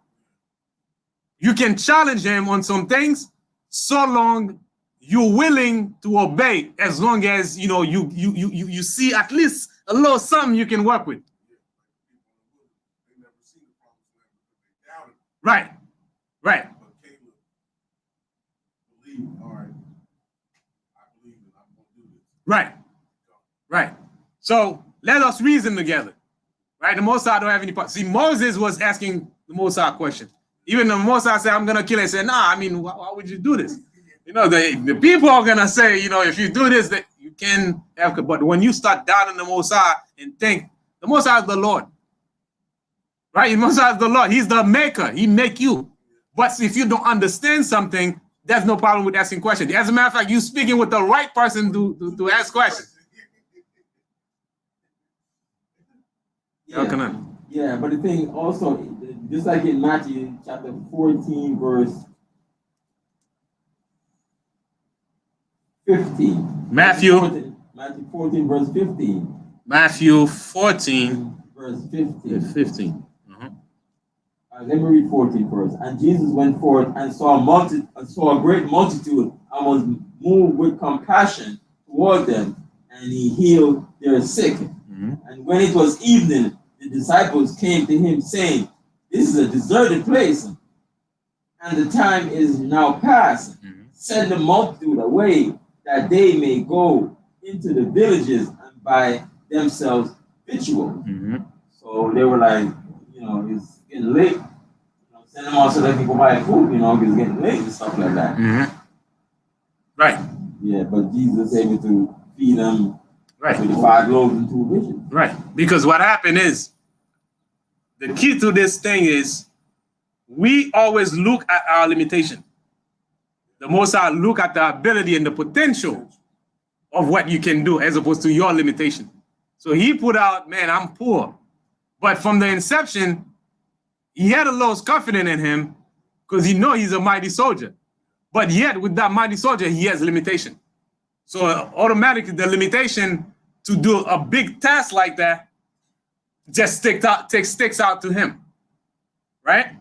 You can challenge him on some things so long you're willing to obey, as long as you know you see at least a little something you can work with. Right, right. Right, right. So let us reason together. Right, the Most High don't have any part. See, Moses was asking the Most High a question. Even the Most High said, I'm going to kill him. He said, nah, I mean, why would you do this? You know, the people are going to say, you know, if you do this, that you can have, but when you start doubting the Most High and think, the Most High is the Lord. Right? The Most High is the Lord. He's the maker. He make you. But if you don't understand something, there's no problem with asking questions. As a matter of fact, you're speaking with the right person to ask questions. Yeah. Yeah, but the thing also, just like in Matthew chapter 14, verse 15. Matthew 14, verse 15. Matthew 14, verse 15. 15. Let me read 14 first. And Jesus went forth and saw a great multitude and was moved with compassion toward them, and he healed their sick. And when it was evening, the disciples came to him, saying, this is a deserted place, and the time is now past. Send the multitude away, that they may go into the villages and buy themselves victual. So they were like, you know, it's getting late. Send them out so they can go buy food, you know, because it's getting late and stuff like that. Right. Yeah, but Jesus is able to feed them with the 5 loaves and 2 fishes. Right. Because what happened is, the key to this thing is, we always look at our limitation. The Most High look at the ability and the potential of what you can do as opposed to your limitation. So he put out, man, I'm poor. But from the inception, he had a little confidence in him because he know he's a mighty soldier. But yet, with that mighty soldier, he has limitation. So automatically, the limitation to do a big task like that just sticks out to him, right?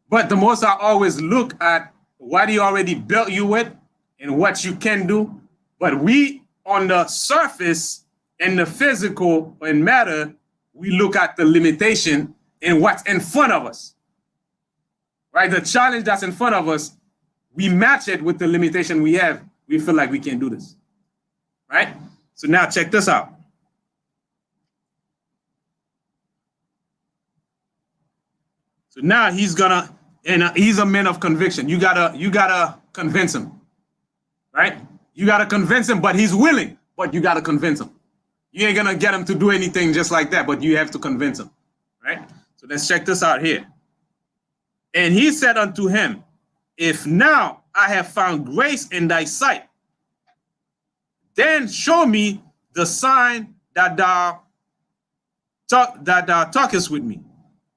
But the Most High always look at what he already built you with and what you can do. But we, on the surface, in the physical and matter, we look at the limitation and what's in front of us, right? The challenge that's in front of us, we match it with the limitation we have. We feel like we can't do this, right? So now check this out. So now he's gonna, and he's a man of conviction. You gotta convince him, right? You gotta convince him, but he's willing, but you gotta convince him. You ain't gonna get him to do anything just like that, but you have to convince him, right? So let's check this out here. And he said unto him, if now I have found grace in thy sight, then show me the sign that thou talkest with me.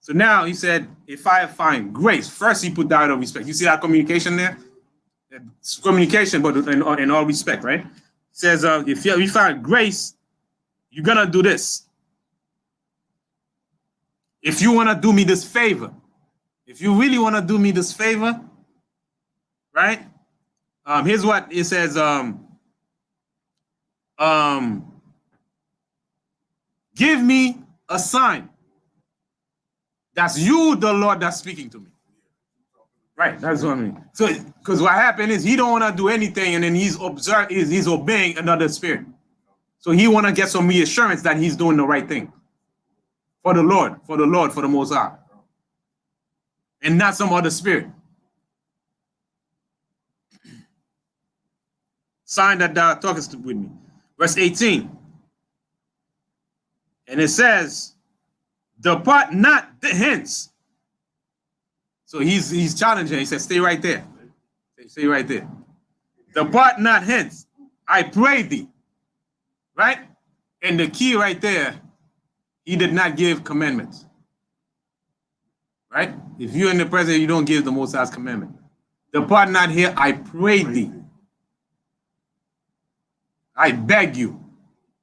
So now he said, if I find grace, first he put that out of respect. You see that communication there? It's communication, but in all respect, right? It says, if you find grace, you're gonna do this. If you want to do me this favor, if you really want to do me this favor, right? Here's what it says. Give me a sign. That's you, the Lord, that's speaking to me. Right, that's what I mean. So, because what happened is he don't want to do anything, and then he's obeying another spirit. So he want to get some reassurance that he's doing the right thing for the Lord, for the Most High, and not some other spirit. Sign that thou talkest with me. Verse 18. And it says, depart not hence. So he's challenging. He says, stay right there. Stay right there. Depart not hence, I pray thee. Right? And the key right there, he did not give commandments. Right? If you're in the presence, you don't give the Most High's commandment. Depart not here, I pray thee. I beg you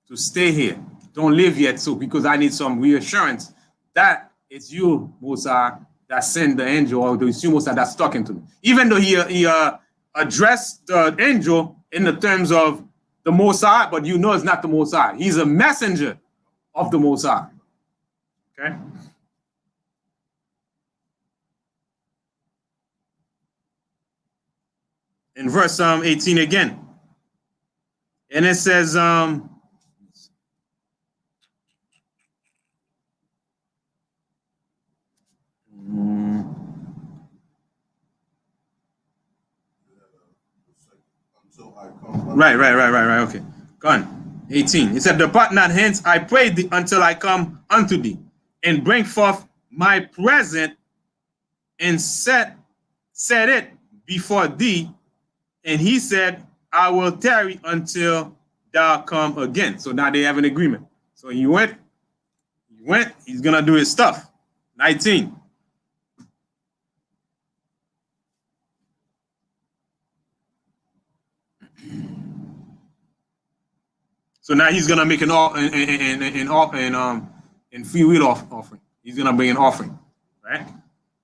to stay here. Don't leave yet, so because I need some reassurance that it's you, Most High, that sent the angel, or it's you, Most High, that's talking to me. Even though he addressed the angel in the terms of the Most High, but you know it's not the Most High. He's a messenger of the Most High. Okay? In verse 18 again. And it says, Right. Okay. Go on. 18. It said, depart not hence, I pray thee, until I come unto thee, and bring forth my present, and set it before thee. And he said, I will tarry until thou come again. So now they have an agreement. So he went, he's gonna do his stuff. 19. So now he's gonna make an free will offering. He's gonna bring an offering, right?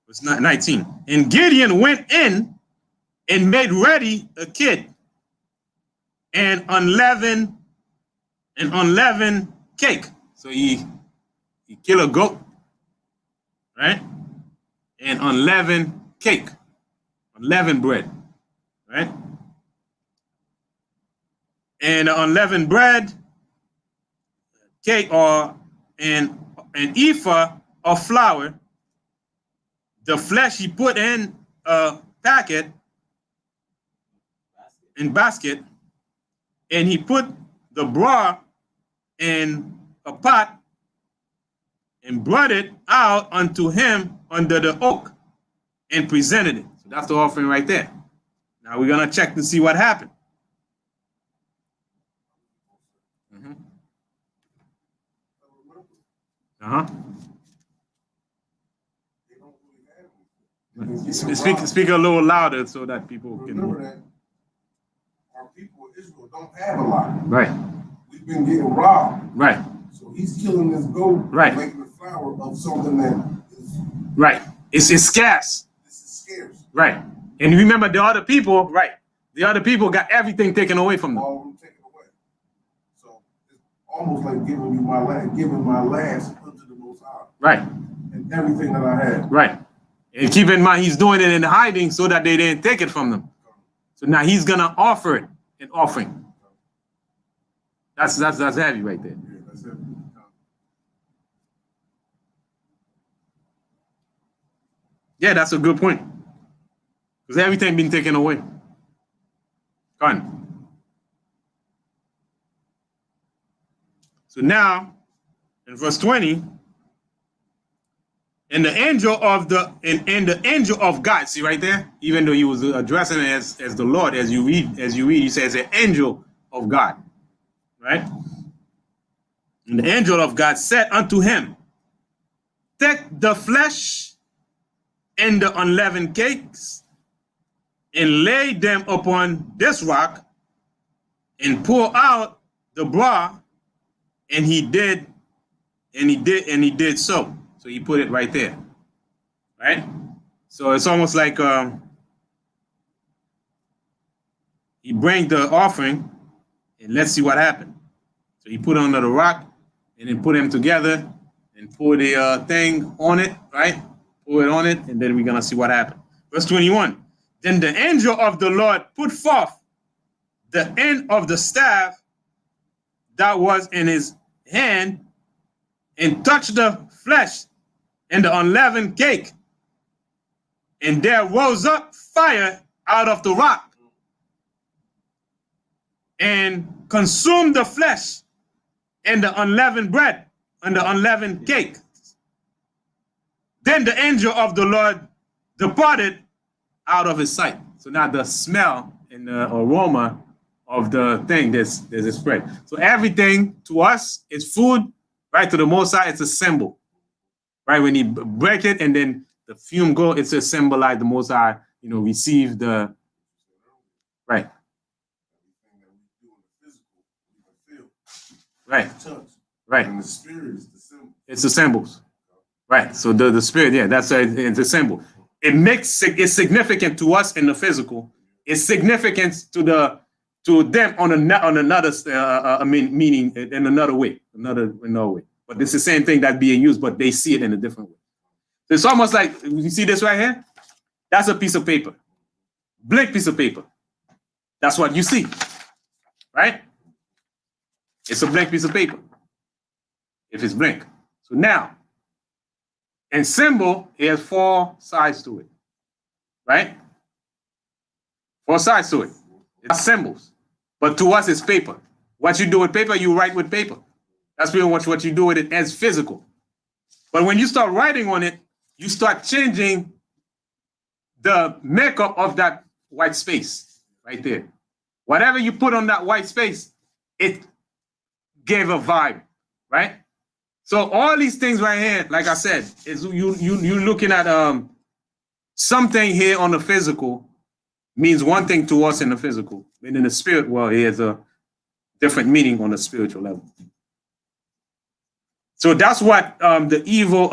It's 19. And Gideon went in and made ready a kid and unleavened cake. So he killed a goat, right? And unleavened cake, unleavened bread, right? And unleavened bread, cake, or an ephah of flour. The flesh he put in a basket, and he put the broth in a pot and brought it out unto him under the oak and presented it. So that's the offering right there. Now we're gonna check to see what happened. Speak a little louder so that people can remember that our people of Israel don't have a lot. Right. We've been getting robbed. Right. So he's killing this goat, right, making the flour of something that is right. It's scarce. This is scarce. Right. And remember the other people, right? The other people got everything taken away from them. All of them taken away. So it's almost like giving my last unto the Most High. Right. And everything that I had. Right. And keep in mind, he's doing it in hiding so that they didn't take it from them. So now he's gonna offer it an offering. That's heavy right there. Yeah, that's heavy. Yeah, that's a good point. Because everything been taken away. Go on. So now, in verse 20, and the angel of the angel of God, see right there, even though he was addressing it as the Lord, as you read, he says an angel of God, right? And the angel of God said unto him, take the flesh and the unleavened cakes and lay them upon this rock and pour out the broth. And he did so. So he put it right there, right? So it's almost like he bring the offering and let's see what happened. So he put it under the rock and then put them together and pour the thing on it, right? Pour it on it, and then we're gonna see what happened. Verse 21. Then the angel of the Lord put forth the end of the staff that was in his hand and touched the flesh and the unleavened cake, and there rose up fire out of the rock and consumed the flesh and the unleavened bread and the unleavened cake. Then the angel of the Lord departed out of his sight. So now the smell and the aroma of the thing, there's a spread. So everything to us is food, right? To the Most High, it's a symbol, right? When you break it and then the fume go, it's a symbolize the Most High, receive the, right. Right. Right. And the spirit is the symbol. It's the symbols. Right. So the spirit, yeah, that's it's a symbol. It's significant to us in the physical. It's significant to them on another meaning in another way. Another way. But it's the same thing that's being used, but they see it in a different way. So it's almost like, you see this right here? That's a piece of paper. Blank piece of paper. That's what you see. Right? It's a blank piece of paper. If it's blank. So now, in symbol, it has 4 sides to it. Right? 4 sides to it. It's symbols. But to us, it's paper. What you do with paper, you write with paper. That's pretty much what you do with it as physical. But when you start writing on it, you start changing the makeup of that white space right there. Whatever you put on that white space, it gave a vibe, right? So all these things right here, like I said, is you looking at something here on the physical means one thing to us in the physical, and in the spirit world, it has a different meaning on the spiritual level. So that's what a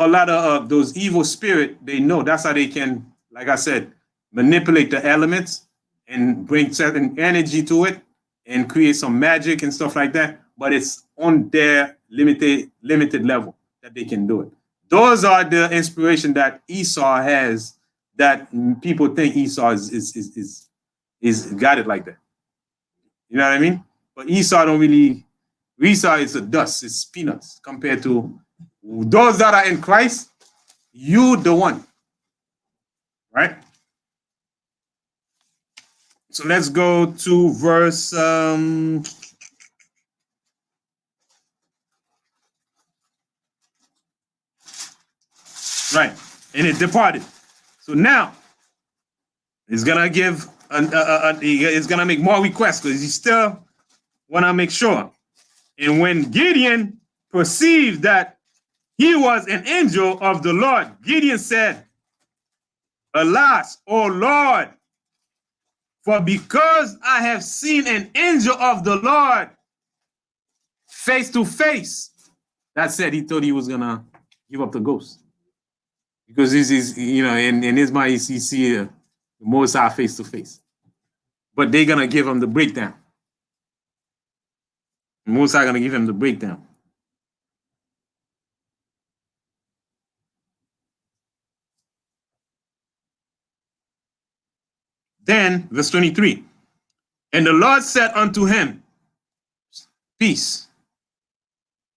lot of those evil spirit, they know. That's how they can, like I said, manipulate the elements and bring certain energy to it and create some magic and stuff like that. But it's on their limited level that they can do it. Those are the inspiration that Esau has, that people think Esau is got it like that. You know what I mean? But Esau is a dust, it's peanuts compared to those that are in Christ. You the one, right? So let's go to verse right, and it departed. So now he's gonna give he's gonna make more requests because he still wanna make sure. And when Gideon perceived that he was an angel of the Lord, Gideon said, alas, O Lord, for because I have seen an angel of the Lord face to face. That said, he thought he was gonna give up the ghost. Because he's in his mind, he see the Most High face to face. But they're gonna give him the breakdown. The Most High gonna give him the breakdown. Then, verse 23, and the Lord said unto him, peace,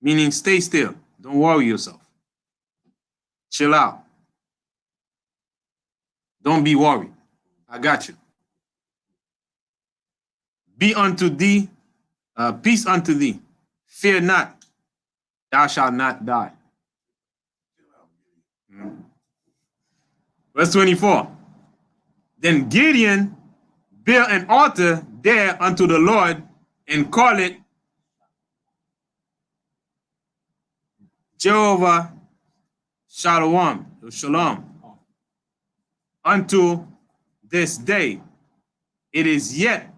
meaning stay still, don't worry yourself, chill out, don't be worried, I got you. Be unto thee, peace unto thee, fear not, thou shalt not die. Verse 24. Then Gideon built an altar there unto the Lord and called it Jehovah Shalom, unto this day. It is yet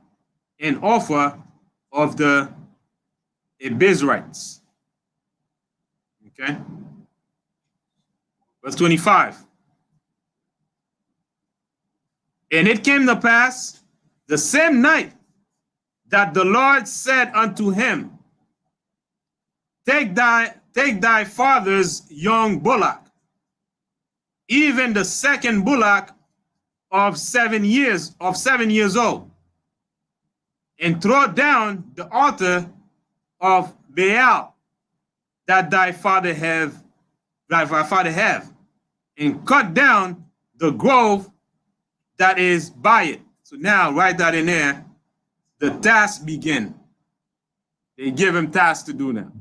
an offer of the Abiezrites. Okay. Verse 25. And it came to pass the same night that the Lord said unto him, Take thy father's young bullock, even the second bullock of 7 years old, and throw down the altar of Baal that thy father have, and cut down the grove that is by it. So now write that in there. The task begin. They give him tasks to do now.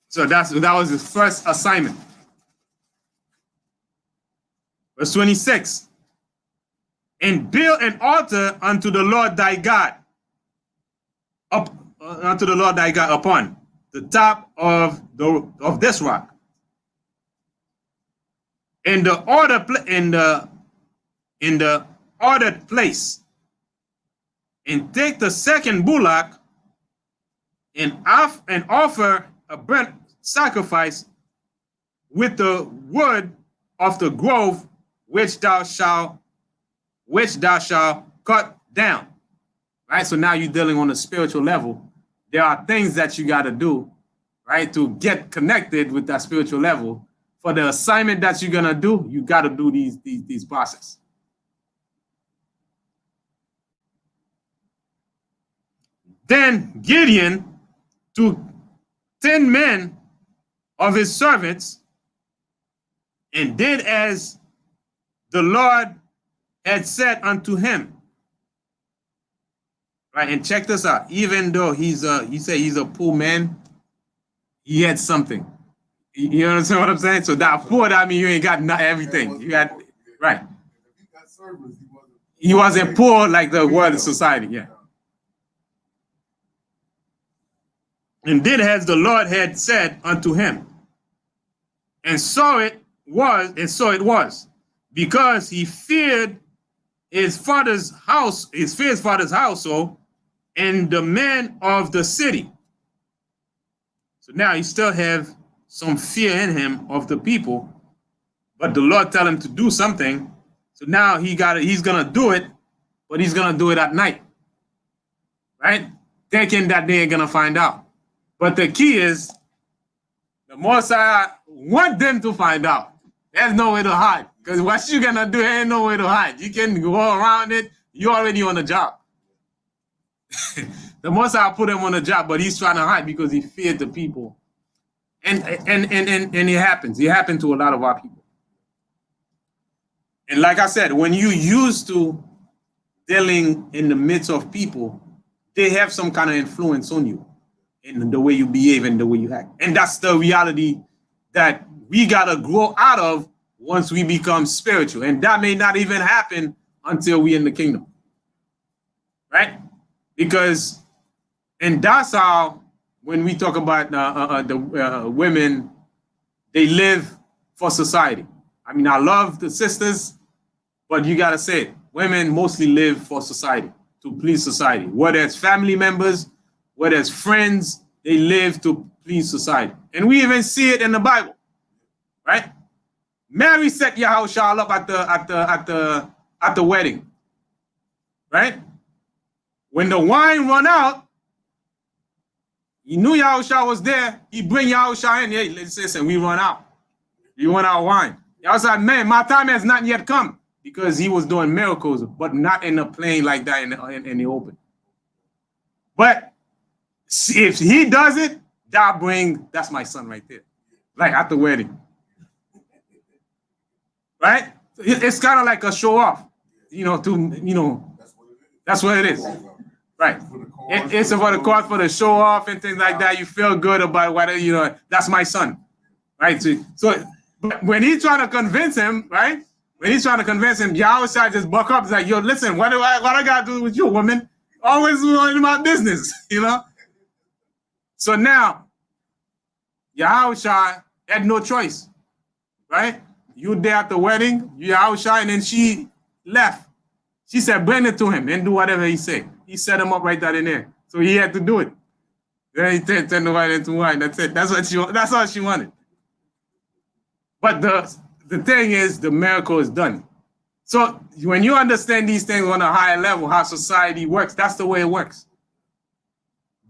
So that was his first assignment. Verse 26. And build an altar unto the Lord thy God, unto the Lord thy God upon the top of this rock. In the ordered place, and take the second bullock and offer a burnt sacrifice with the wood of the grove which thou shalt cut down. Right? So now you're dealing on a spiritual level. There are things that you got to do, right, to get connected with that spiritual level. For the assignment that you're gonna do, you got to do these processes. Then Gideon took 10 men of his servants and did as the Lord had said unto him. Right, and check this out. Even though he said he's a poor man, he had something. You understand what I'm saying? So that poor, I mean, you ain't got everything. You got right. He wasn't poor like the world of society. Yeah. And did as the Lord had said unto him. And so it was, because he feared his father's household and the men of the city. So now he still have some fear in him of the people, but the Lord tell him to do something. So now he's gonna do it, but he's gonna do it at night, right? Thinking that they ain't gonna find out. But the key is, the Most High want them to find out. There's no way to hide, because what you're gonna do, ain't no way to hide. You can go around it. You're already on the job. The Most High put him on the job, but he's trying to hide because he feared the people. And it happens. It happened to a lot of our people. And like I said, when you used to dealing in the midst of people, they have some kind of influence on you in the way you behave and the way you act. And that's the reality that we got to grow out of once we become spiritual. And that may not even happen until we're in the kingdom. Right? Because, and that's how, when we talk about the women, they live for society. I mean, I love the sisters, but you got to say it. Women mostly live for society, to please society. Whether it's family members, whether it's friends, they live to please society. And we even see it in the Bible, right? Mary set Yahushua up at the wedding, right? When the wine run out, he knew Yahushua was there. He bring Yahushua in. Hey, listen, we run out. We run out of wine. Yahushua said, man, my time has not yet come, because he was doing miracles, but not in a plane like that in the open. But if he does it, that's my son right there. Like at the wedding. Right? It's kind of like a show off, that's what it is. Right. For the cause, It's for the cause, for the show off and things like that. You feel good about whether, you know, that's my son. Right. So but when he's trying to convince him, right? When he's trying to convince him, Yahweh just buck up. It's like, yo, listen, what I got to do with you, woman? Always in my business, you know? So now, Yahweh had no choice, right? You there at the wedding, Yahweh, and then she left. She said, bring it to him and do whatever he said. He set him up right there in there. So he had to do it. Then he turned the wine into wine. That's it. That's all she wanted. But the thing is, the miracle is done. So when you understand these things on a higher level, how society works, that's the way it works.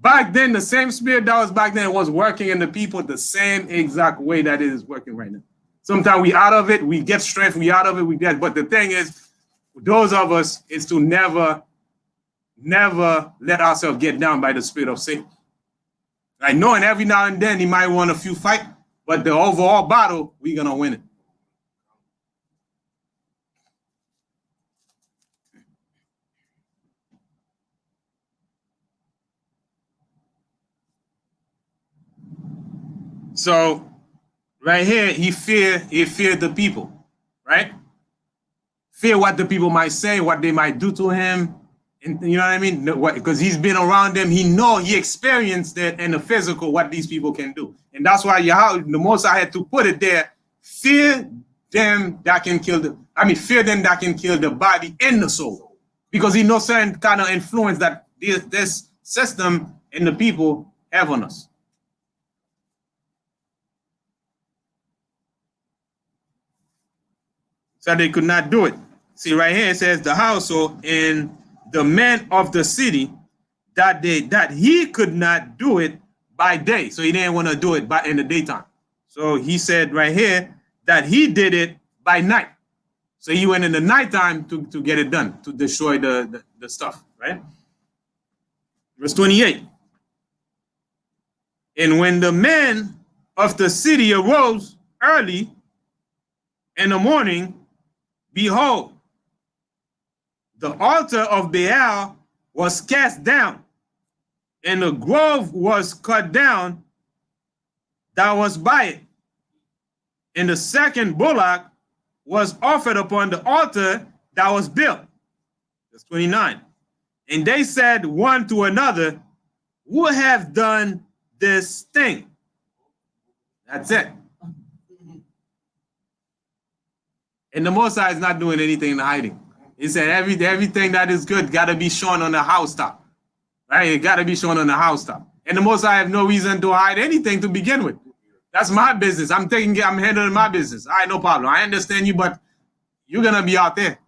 Back then, the same spirit that was back then was working in the people the same exact way that it is working right now. Sometimes we out of it, we get strength, we out of it, we get. But the thing is, those of us is to never let ourselves get down by the spirit of Satan. Like knowing every now and then he might win a few fights, but the overall battle, we're gonna win it. So right here, he feared the people, right? Fear what the people might say, what they might do to him. And you know what I mean? Because he's been around them, he experienced it in the physical, what these people can do. And that's why the most I had to put it there, fear them that can kill fear them that can kill the body and the soul. Because he knows certain kind of influence that this system and the people have on us. So they could not do it. See, right here it says the household and the men of the city that he could not do it by day. So he didn't want to do it in the daytime. So he said right here that he did it by night. So he went in the nighttime to get it done, to destroy the stuff, right? Verse 28. And when the men of the city arose early in the morning, behold, the altar of Baal was cast down, and the grove was cut down that was by it. And the second bullock was offered upon the altar that was built. Verse 29. And they said one to another, who have done this thing? That's it. And the Most High is not doing anything in hiding. He said everything that is good got to be shown on the housetop. Right? It got to be shown on the housetop. And the Most High have no reason to hide anything to begin with. That's my business. I'm handling my business. All right, no problem. I understand you, but you're going to be out there.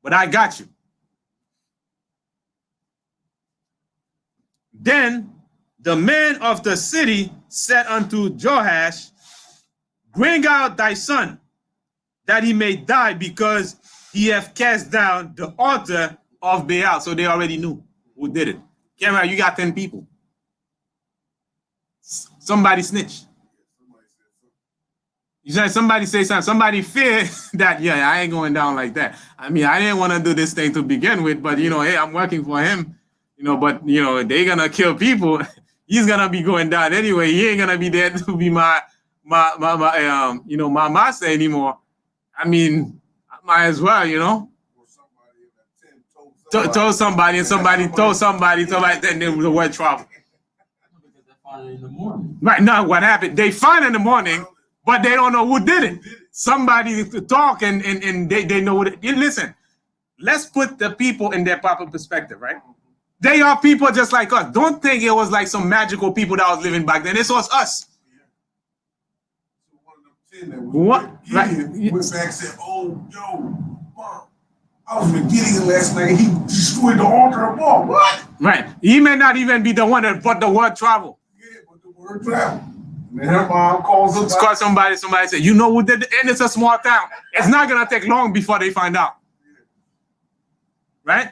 But I got you. Then the men of the city said unto Joash, bring out thy son, that he may die, because he hath cast down the altar of Baal. So they already knew who did it. Camera, you got 10 people. Somebody snitched. You said somebody say something. Somebody feared that, yeah, I ain't going down like that. I mean, I didn't want to do this thing to begin with, but, you know, hey, I'm working for him, you know, but, you know, they're going to kill people. He's going to be going down anyway. He ain't going to be there to be my master anymore. I mean, I might as well, you know. Told somebody, and somebody told somebody, then the word trouble. In the morning. Right now, what happened? They find in the morning, but they don't know who did it. Somebody to talk, and they know what it is. Listen, let's put the people in their proper perspective, right? They are people just like us. Don't think it was like some magical people that was living back then. This was us. What? Right. Went back and said, oh, yo, Mom, I was with Gideon last night. He destroyed the altar of Baal. What? Right. He may not even be the one that brought the word travel. Yeah, but the word travel. And then her mom calls somebody said, you know who did it? And it's a small town. It's not going to take long before they find out. Right?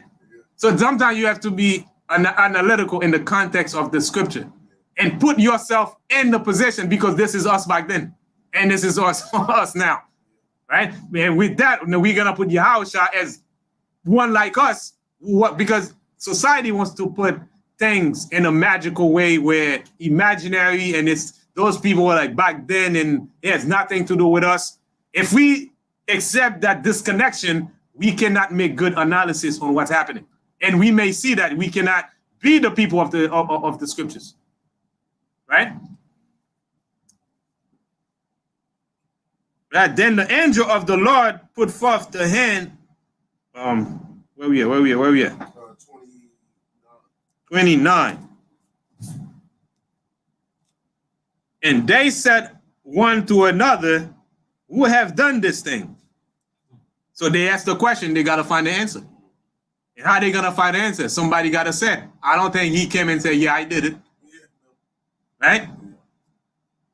So sometimes you have to be analytical in the context of the scripture and put yourself in the position, because this is us back then. And this is us now, right? And with that, we're going to put Yahushua as one like us. What? Because society wants to put things in a magical way where imaginary, and it's those people were like back then and it has nothing to do with us. If we accept that disconnection, we cannot make good analysis on what's happening. And we may see that we cannot be the people of the scriptures. Right? Right. Then the angel of the Lord put forth the hand. Where we at? 29. And they said one to another, who have done this thing? So they asked the question, they got to find the answer. And how they going to find the answer? Somebody got to say, I don't think he came and said, yeah, I did it. Right?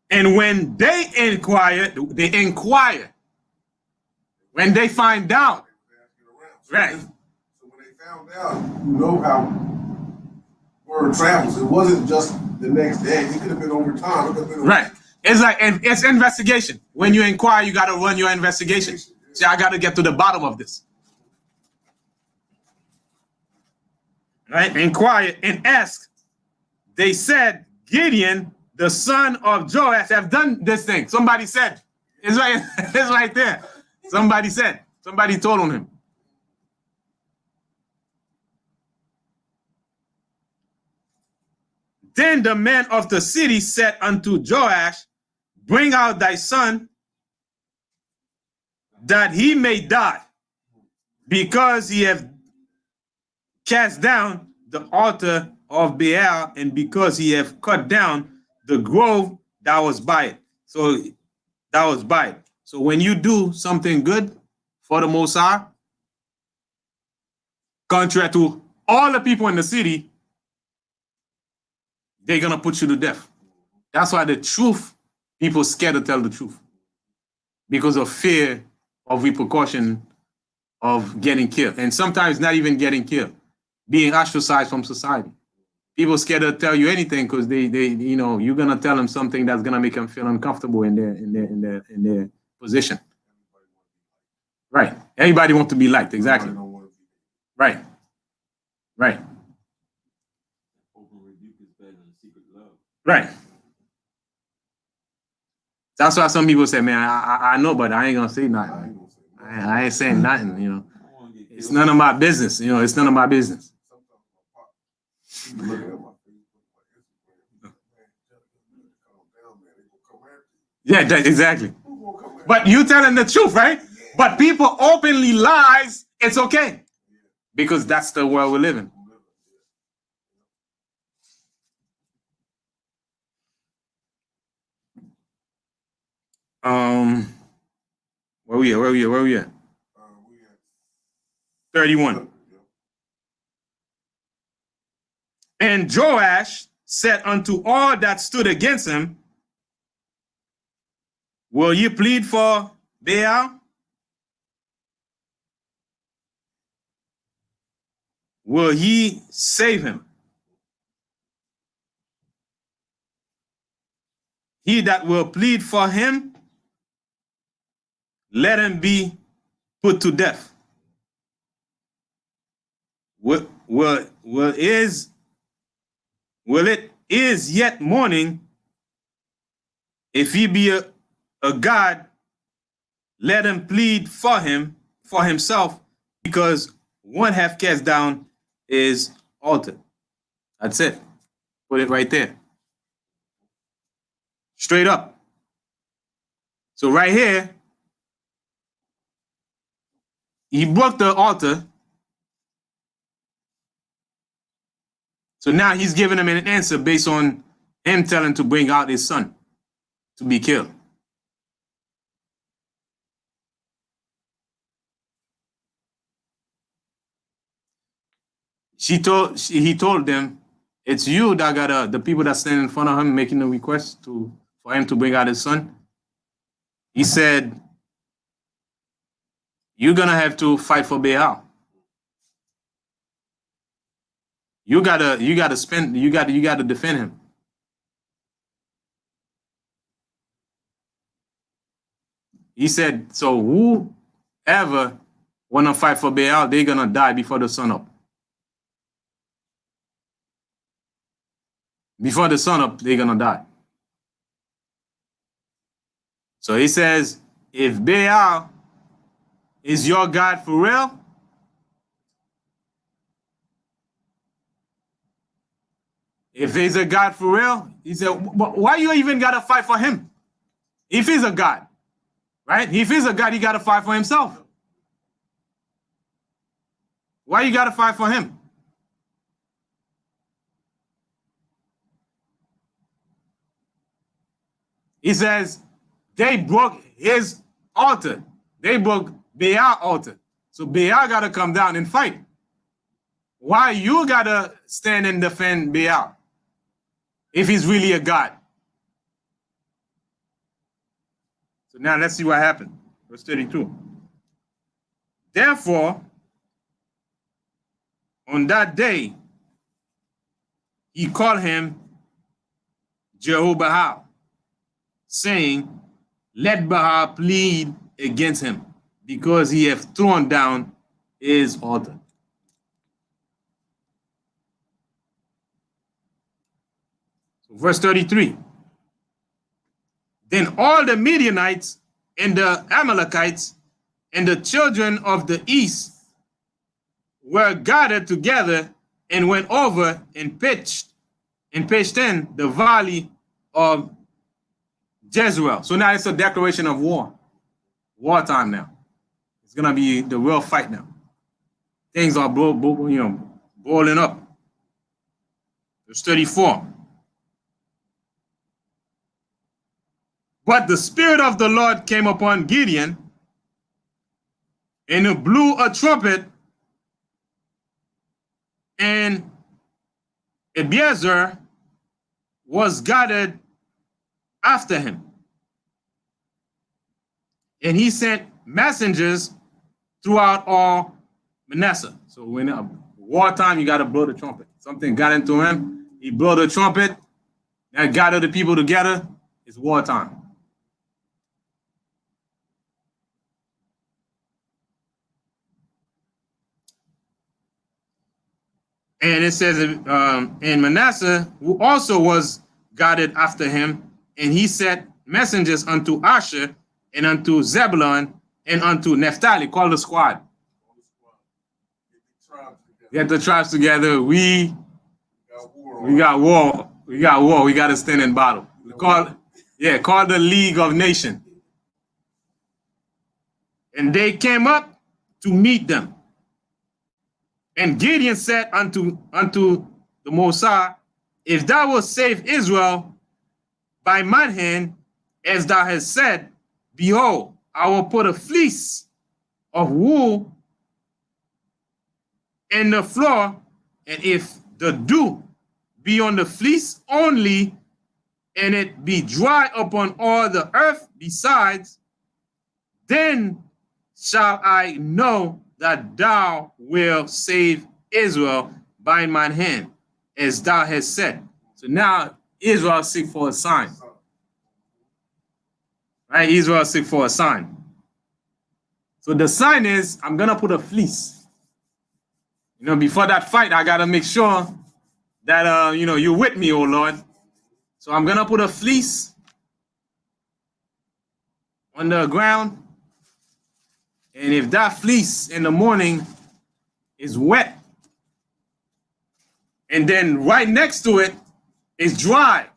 And when they inquire. When they find out. Right. So when they found out, you know how word travels. It wasn't just the next day. It could have been over time. It could have been right. It's like, it's investigation. When you inquire, you got to run your investigation. See, I got to get to the bottom of this. Right? Inquire and ask. They said, Gideon, the son of Joash, have done this thing. Somebody said. It's right, it's right there. Somebody said. Somebody told on him. Then the men of the city said unto Joash, bring out thy son, that he may die, because he hath cast down the altar of Baal, and because he hath cut down the grove that was by it. So when you do something good for the Most High, contrary to all the people in the city, they're going to put you to death. That's why the truth, people scared to tell the truth. Because of fear of repercussion of getting killed. And sometimes not even getting killed. Being ostracized from society. People scared to tell you anything because they you know, you're going to tell them something that's going to make them feel uncomfortable in their position. Right. Everybody wants to be liked. Exactly. Right. Right. Right. That's why some people say, man, I know, but I ain't gonna say nothing. I ain't saying nothing, you know. It's none of my business, you know, it's none of my business. Yeah, exactly. But you telling the truth, right? But people openly lies, it's okay. Because that's the world we live in. Where we at? 31. And Joash said unto all that stood against him, will ye plead for Baal? Will ye save him? He that will plead for him, let him be put to death. Will it is yet morning, if he be a God, let him plead for him, for himself, because one hath cast down his altar. That's it. Put it right there. Straight up. So right here, he broke the altar. So now he's giving him an answer based on him telling to bring out his son to be killed. He told them, it's you that got the people that stand in front of him making the request for him to bring out his son. He said, you're gonna have to fight for Baal. You gotta defend him. He said, so whoever wanna fight for Baal, they're gonna die before the sun up. Before the sun up, they're gonna die. So he says, if Baal is your God for real, if he's a God for real, he said, why you even gotta fight for him? If he's a God, right? If he's a God, he gotta fight for himself. Why you gotta fight for him? He says, they broke his altar. They broke Baal altar. So Baal gotta come down and fight. Why you gotta stand and defend Baal if he's really a God? So now let's see what happened. Verse 32. Therefore, on that day, he called him Jehovah, saying, let Baal plead against him, because he hath thrown down his altar. So verse 33. Then all the Midianites and the Amalekites and the children of the east were gathered together and went over and pitched in the valley of Jezreel. So now it's a declaration of war. Wartime now. It's going to be the real fight now. Things are boiling up. Verse 34. But the Spirit of the Lord came upon Gideon, and he blew a trumpet, and Abiezer was gathered after him. And he sent messengers throughout all Manasseh. So when wartime, you got to blow the trumpet. Something got into him. He blew the trumpet. That gathered the people together. It's wartime. And it says, in Manasseh, who also was gathered after him, and he sent messengers unto Asher, and unto Zebulun, and unto Naphtali. Call the squad. Get the tribes together. We got war. We got to stand in battle. Call the League of Nations. And they came up to meet them. And Gideon said unto the Most High, if thou wilt save Israel by my hand, as thou hast said, behold, I will put a fleece of wool in the floor, and if the dew be on the fleece only, and it be dry upon all the earth besides, then shall I know that thou wilt save Israel by mine hand, as thou hast said. So now Israel seek for a sign. Right? Israel seek for a sign. So the sign is, I'm going to put a fleece. Before that fight, I got to make sure that, you're with me, oh Lord. So I'm going to put a fleece on the ground. And if that fleece in the morning is wet, and then right next to it is dry,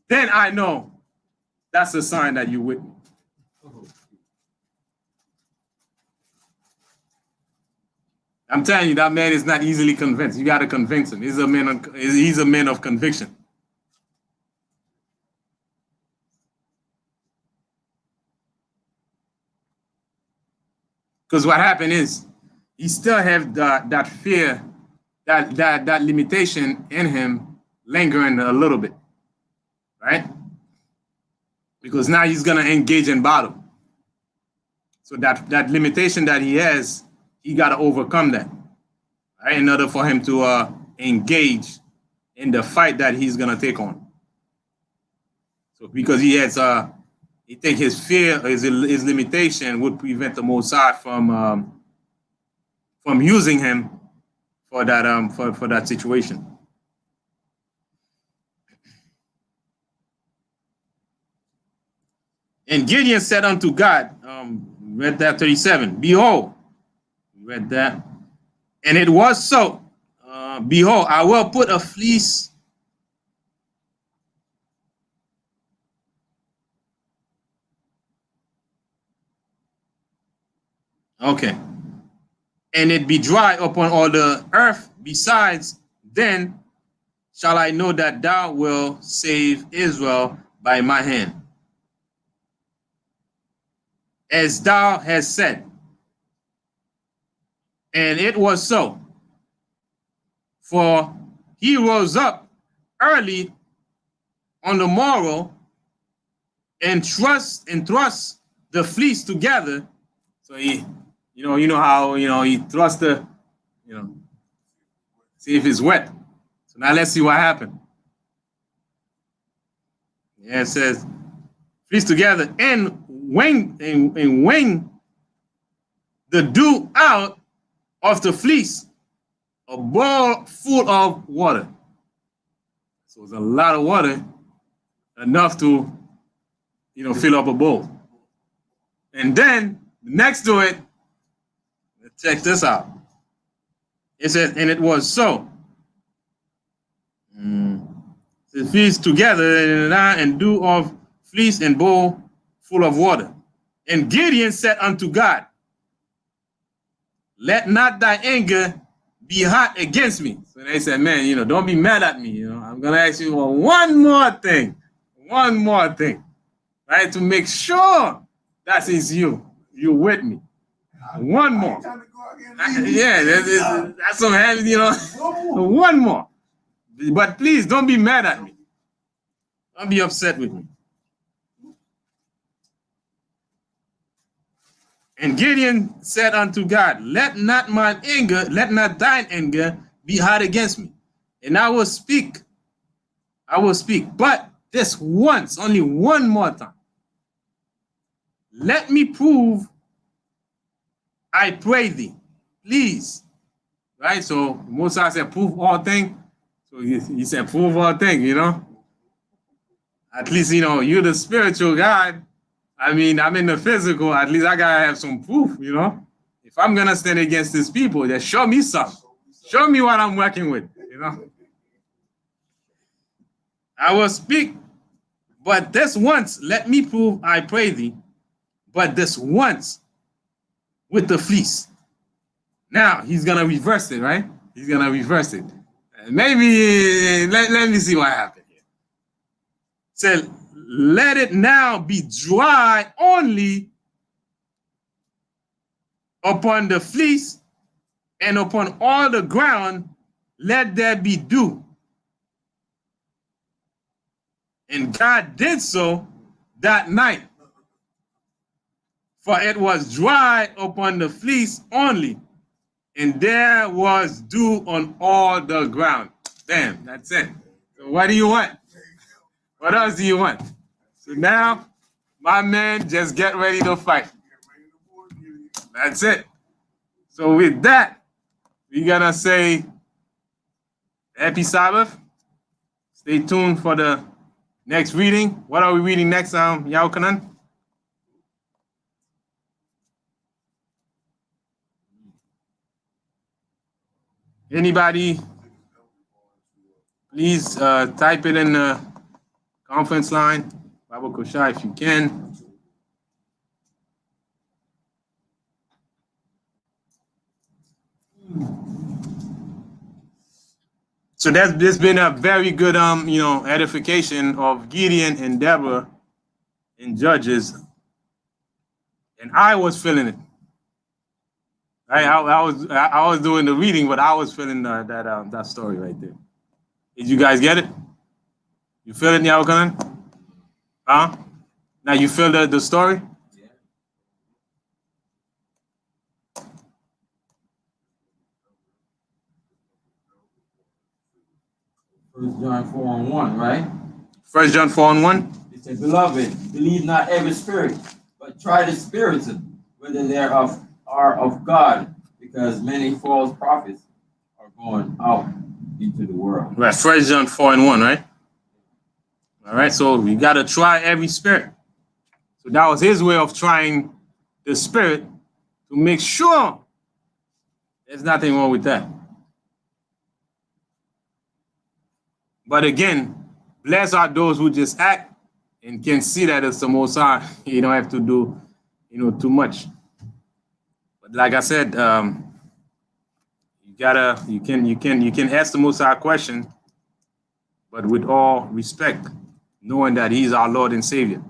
then I know that's a sign that you're with me. I'm telling you, that man is not easily convinced. You got to convince him. He's a man of conviction. Because what happened is, he still have that fear, that limitation in him lingering a little bit, right? Because now he's going to engage in battle. So that limitation that he has, he got to overcome that, right? In order for him to engage in the fight that he's going to take on. So because he has, he think his fear, his limitation would prevent the Most High from using him for that situation. And Gideon said unto God, read that 37, behold, read that, and it was so, behold, I will put a fleece okay, and it be dry upon all the earth. Besides, then shall I know that thou wilt save Israel by my hand, as thou hast said. And it was so. For he rose up early on the morrow and thrust the fleece together. So he, you know how he thrust the, see if it's wet. So now let's see what happened. Yeah, it says fleece together and wring the dew out of the fleece, a bowl full of water. So it's a lot of water, enough to fill up a bowl. And then next to it, check this out. It says, and it was so. The fleece together and dew of fleece and bowl full of water. And Gideon said unto God, let not thy anger be hot against me. So they said, man, don't be mad at me. I'm going to ask you for one more thing. One more thing. Right? To make sure that is you. You're with me. One more. Yeah, that's some heavy, One more. But please don't be mad at me. Don't be upset with me. And Gideon said unto God, let not thine anger be hot against me. And I will speak, but this once, only one more time. Let me prove, I pray thee, please. Right? So Moses said, prove all things. So he said, prove all things, At least, you're the spiritual God. I mean, I'm in the physical. At least I gotta have some proof, If I'm gonna stand against these people, just show me something. Show me what I'm working with, I will speak, but this once, let me prove, I pray thee, but this once with the fleece. Now he's gonna reverse it, right? He's gonna reverse it. Maybe let me see what happened here. Said, let it now be dry only upon the fleece, and upon all the ground let there be dew. And God did so that night, for it was dry upon the fleece only, and there was dew on all the ground. Damn, that's it. So what do you want? What else do you want? So now, my man, just get ready to fight. That's it. So with that, we're gonna say happy Sabbath. Stay tuned for the next reading. What are we reading next, Yaukanan? Anybody, please type it in the conference line. Baba Kosha, if you can. So there's been a very good edification of Gideon and Deborah in Judges, and I was feeling it. I was doing the reading, but I was feeling that story right there. Did you guys get it? You feel it, Yaukanan? Huh? Now you feel the story? Yeah. 1 John 4:1, right? 1 John 4:1. It says, beloved, believe not every spirit, but try the spirits, whether they are of God, because many false prophets are going out into the world. Right, 1 John 4:1, right? All right, so we got to try every spirit. So that was his way of trying the spirit to make sure there's nothing wrong with that. But again, blessed are those who just act and can see that it's the Most High. You don't have to do, too much. But like I said, you can ask the Most High a question, but with all respect, knowing that He's our Lord and Savior.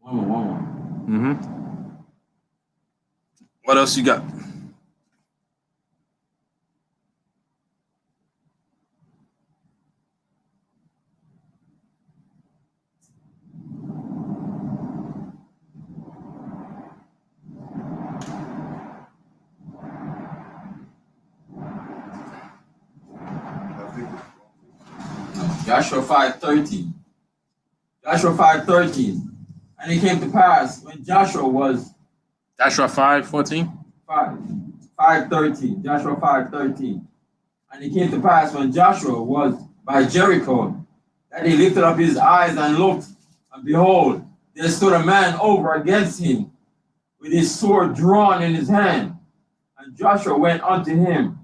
One more. What else you got? Joshua 5:13. Joshua 5:13. And it came to pass when Joshua was Joshua 5:14. 5:13. Joshua 5:13. And it came to pass when Joshua was by Jericho that he lifted up his eyes and looked, and behold, there stood a man over against him with his sword drawn in his hand. And Joshua went unto him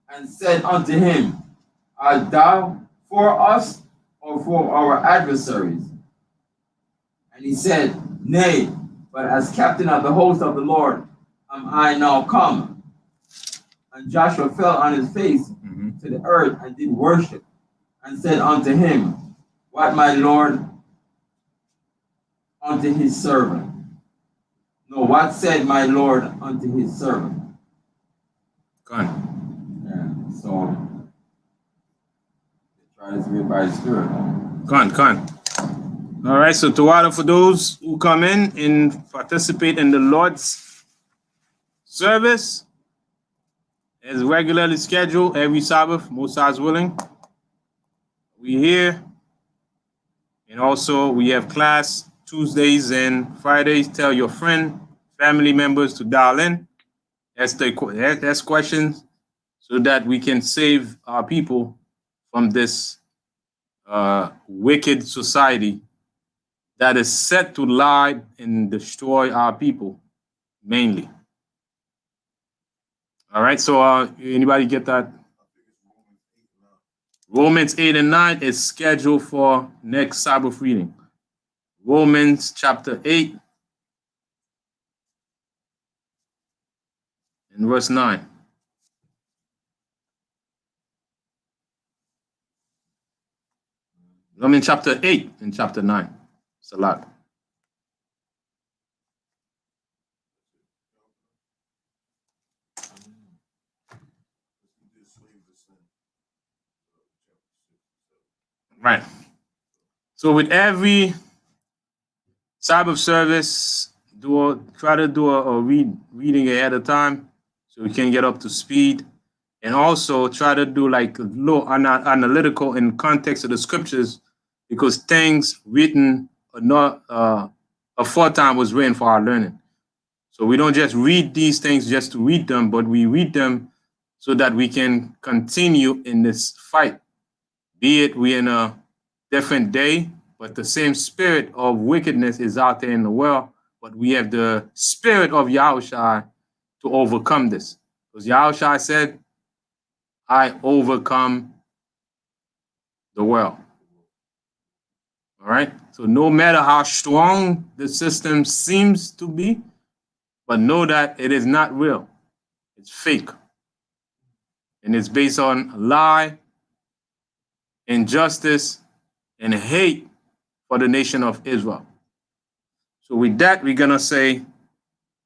and said unto him, Art thou for us or for our adversaries? And he said, Nay, but as captain of the host of the Lord am I now come. And Joshua fell on his face to the earth and did worship, and said unto him, What my Lord unto his servant? No, what said my Lord unto his servant? Gone. Yeah, so they try to read by the Spirit. Gone. All right, so Tawada for those who come in and participate in the Lord's service as regularly scheduled every Sabbath, Most High's willing. We here, and also we have class Tuesdays and Fridays. Tell your friend, family members to dial in, ask questions, so that we can save our people from this wicked society that is set to lie and destroy our people, mainly. All right, so anybody get that? Romans 8 and 9 is scheduled for next Sabbath reading. Romans chapter 8 and verse 9. Romans chapter 8 and chapter 9. It's a lot. Right. So with every Sabbath service, try to do a reading ahead of time so we can get up to speed. And also try to do like a little analytical in context of the scriptures, because things written or not aforetime was written for our learning. So we don't just read these things just to read them, but we read them so that we can continue in this fight. Be it we in a different day, but the same spirit of wickedness is out there in the world, but we have the spirit of Yahushua to overcome this. Because Yahushua said, I overcome the world. All right. So no matter how strong the system seems to be, but know that it is not real. It's fake. And it's based on lie, injustice, and hate for the nation of Israel. So with that, we're going to say,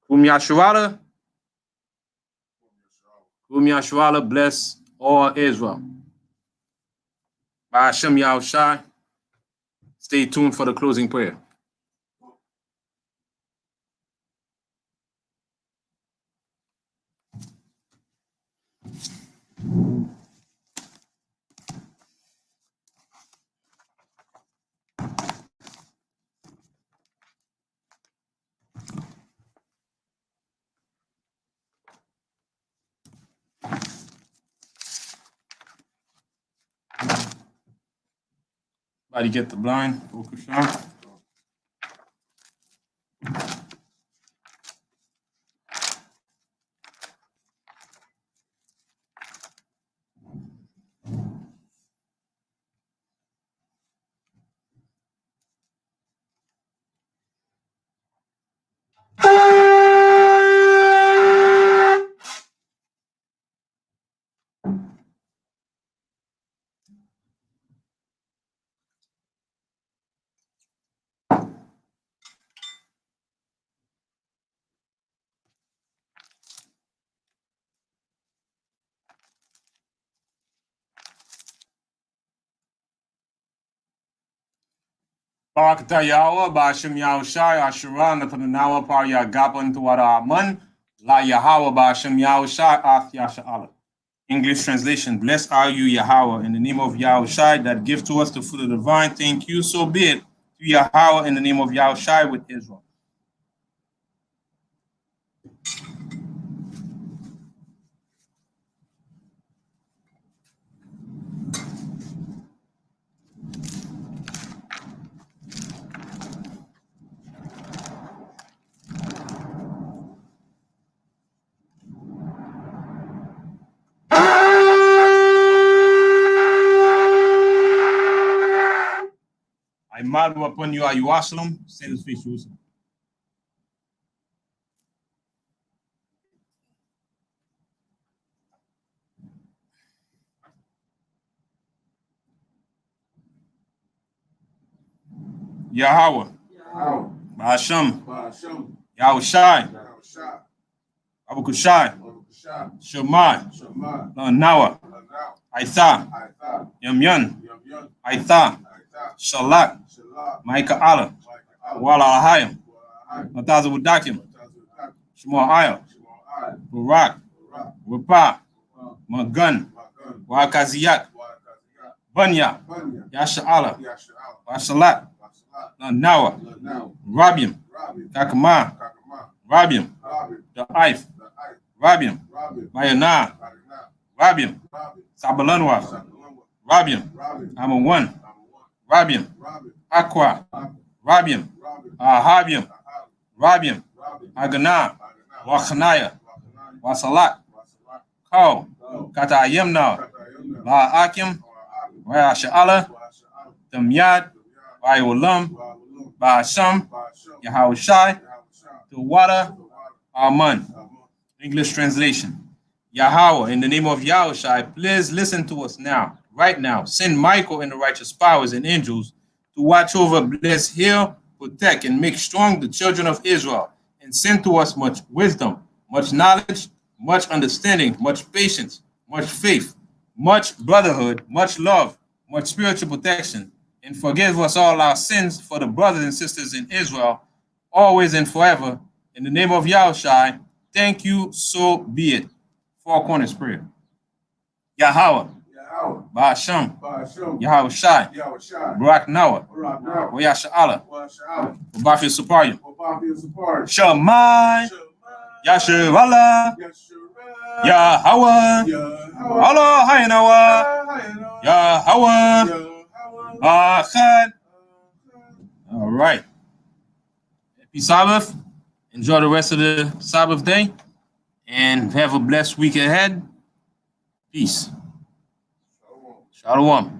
Kum Yashuala. Kum Yashuala bless all Israel. By Hashem Yahushai. Stay tuned for the closing prayer. Everybody get the blind. Focus on. Barakata Yahweh, Bashim Yahushai, Ashura, Nathanawa, Par Yagapan, Tuwara Aman, La Yahweh, Bashim Yahushai, Ath Yasha'ala. English translation: Blessed are you, Yahweh, in the name of Yahushai, that give to us the fruit of the vine. Thank you, so be it. To Yahweh, in the name of Yahushai, with Israel. I marvel upon you, Jerusalem, say this face, Jerusalem. Yahweh, Ba'asham, Yahushai, Abukushai, Shemai, Nawa, Aitha, Yamyan, Aitha, Shalak, Maika Allah, Wala Ahayim, Nataza Wudakim, Shema Ayah, Barak, Wapa, Magun, Wakaziyak, Banya, Yasha Allah, Washalat, Nawa, Rabiam, Kakama, Rabiam, the Ife, Rabiam, Mayana, Rabiam, Sabalanwa, Rabiam, Amawan, Rabiam, Aqua, Rabiam, Ahabiam, Rabiam, Agana, Wakhanaya, Wasalat, Kau, Katayemna, Ba'akim, Washa'ala, Damyad, Bayulam, Ba'asham, Yahushai, the water, Aman. English translation: Yahweh, in the name of Yahushai, please listen to us now, right now. Send Michael and the righteous powers and angels to watch over, bless, heal, protect, and make strong the children of Israel, and send to us much wisdom, much knowledge, much understanding, much patience, much faith, much brotherhood, much love, much spiritual protection, and forgive us all our sins for the brothers and sisters in Israel, always and forever. In the name of Yahushai, thank you, so be it. Four corners prayer. Yahweh, Ba'asham, Yahushai, Barak Nawa, Wayasha'ala, Wabafi Suparium, Shamai, Yashirala, Yahweh, Allah Haynawa, Yahweh, Achad. All right. Happy Sabbath. Enjoy the rest of the Sabbath day and have a blessed week ahead. Peace. Shalom.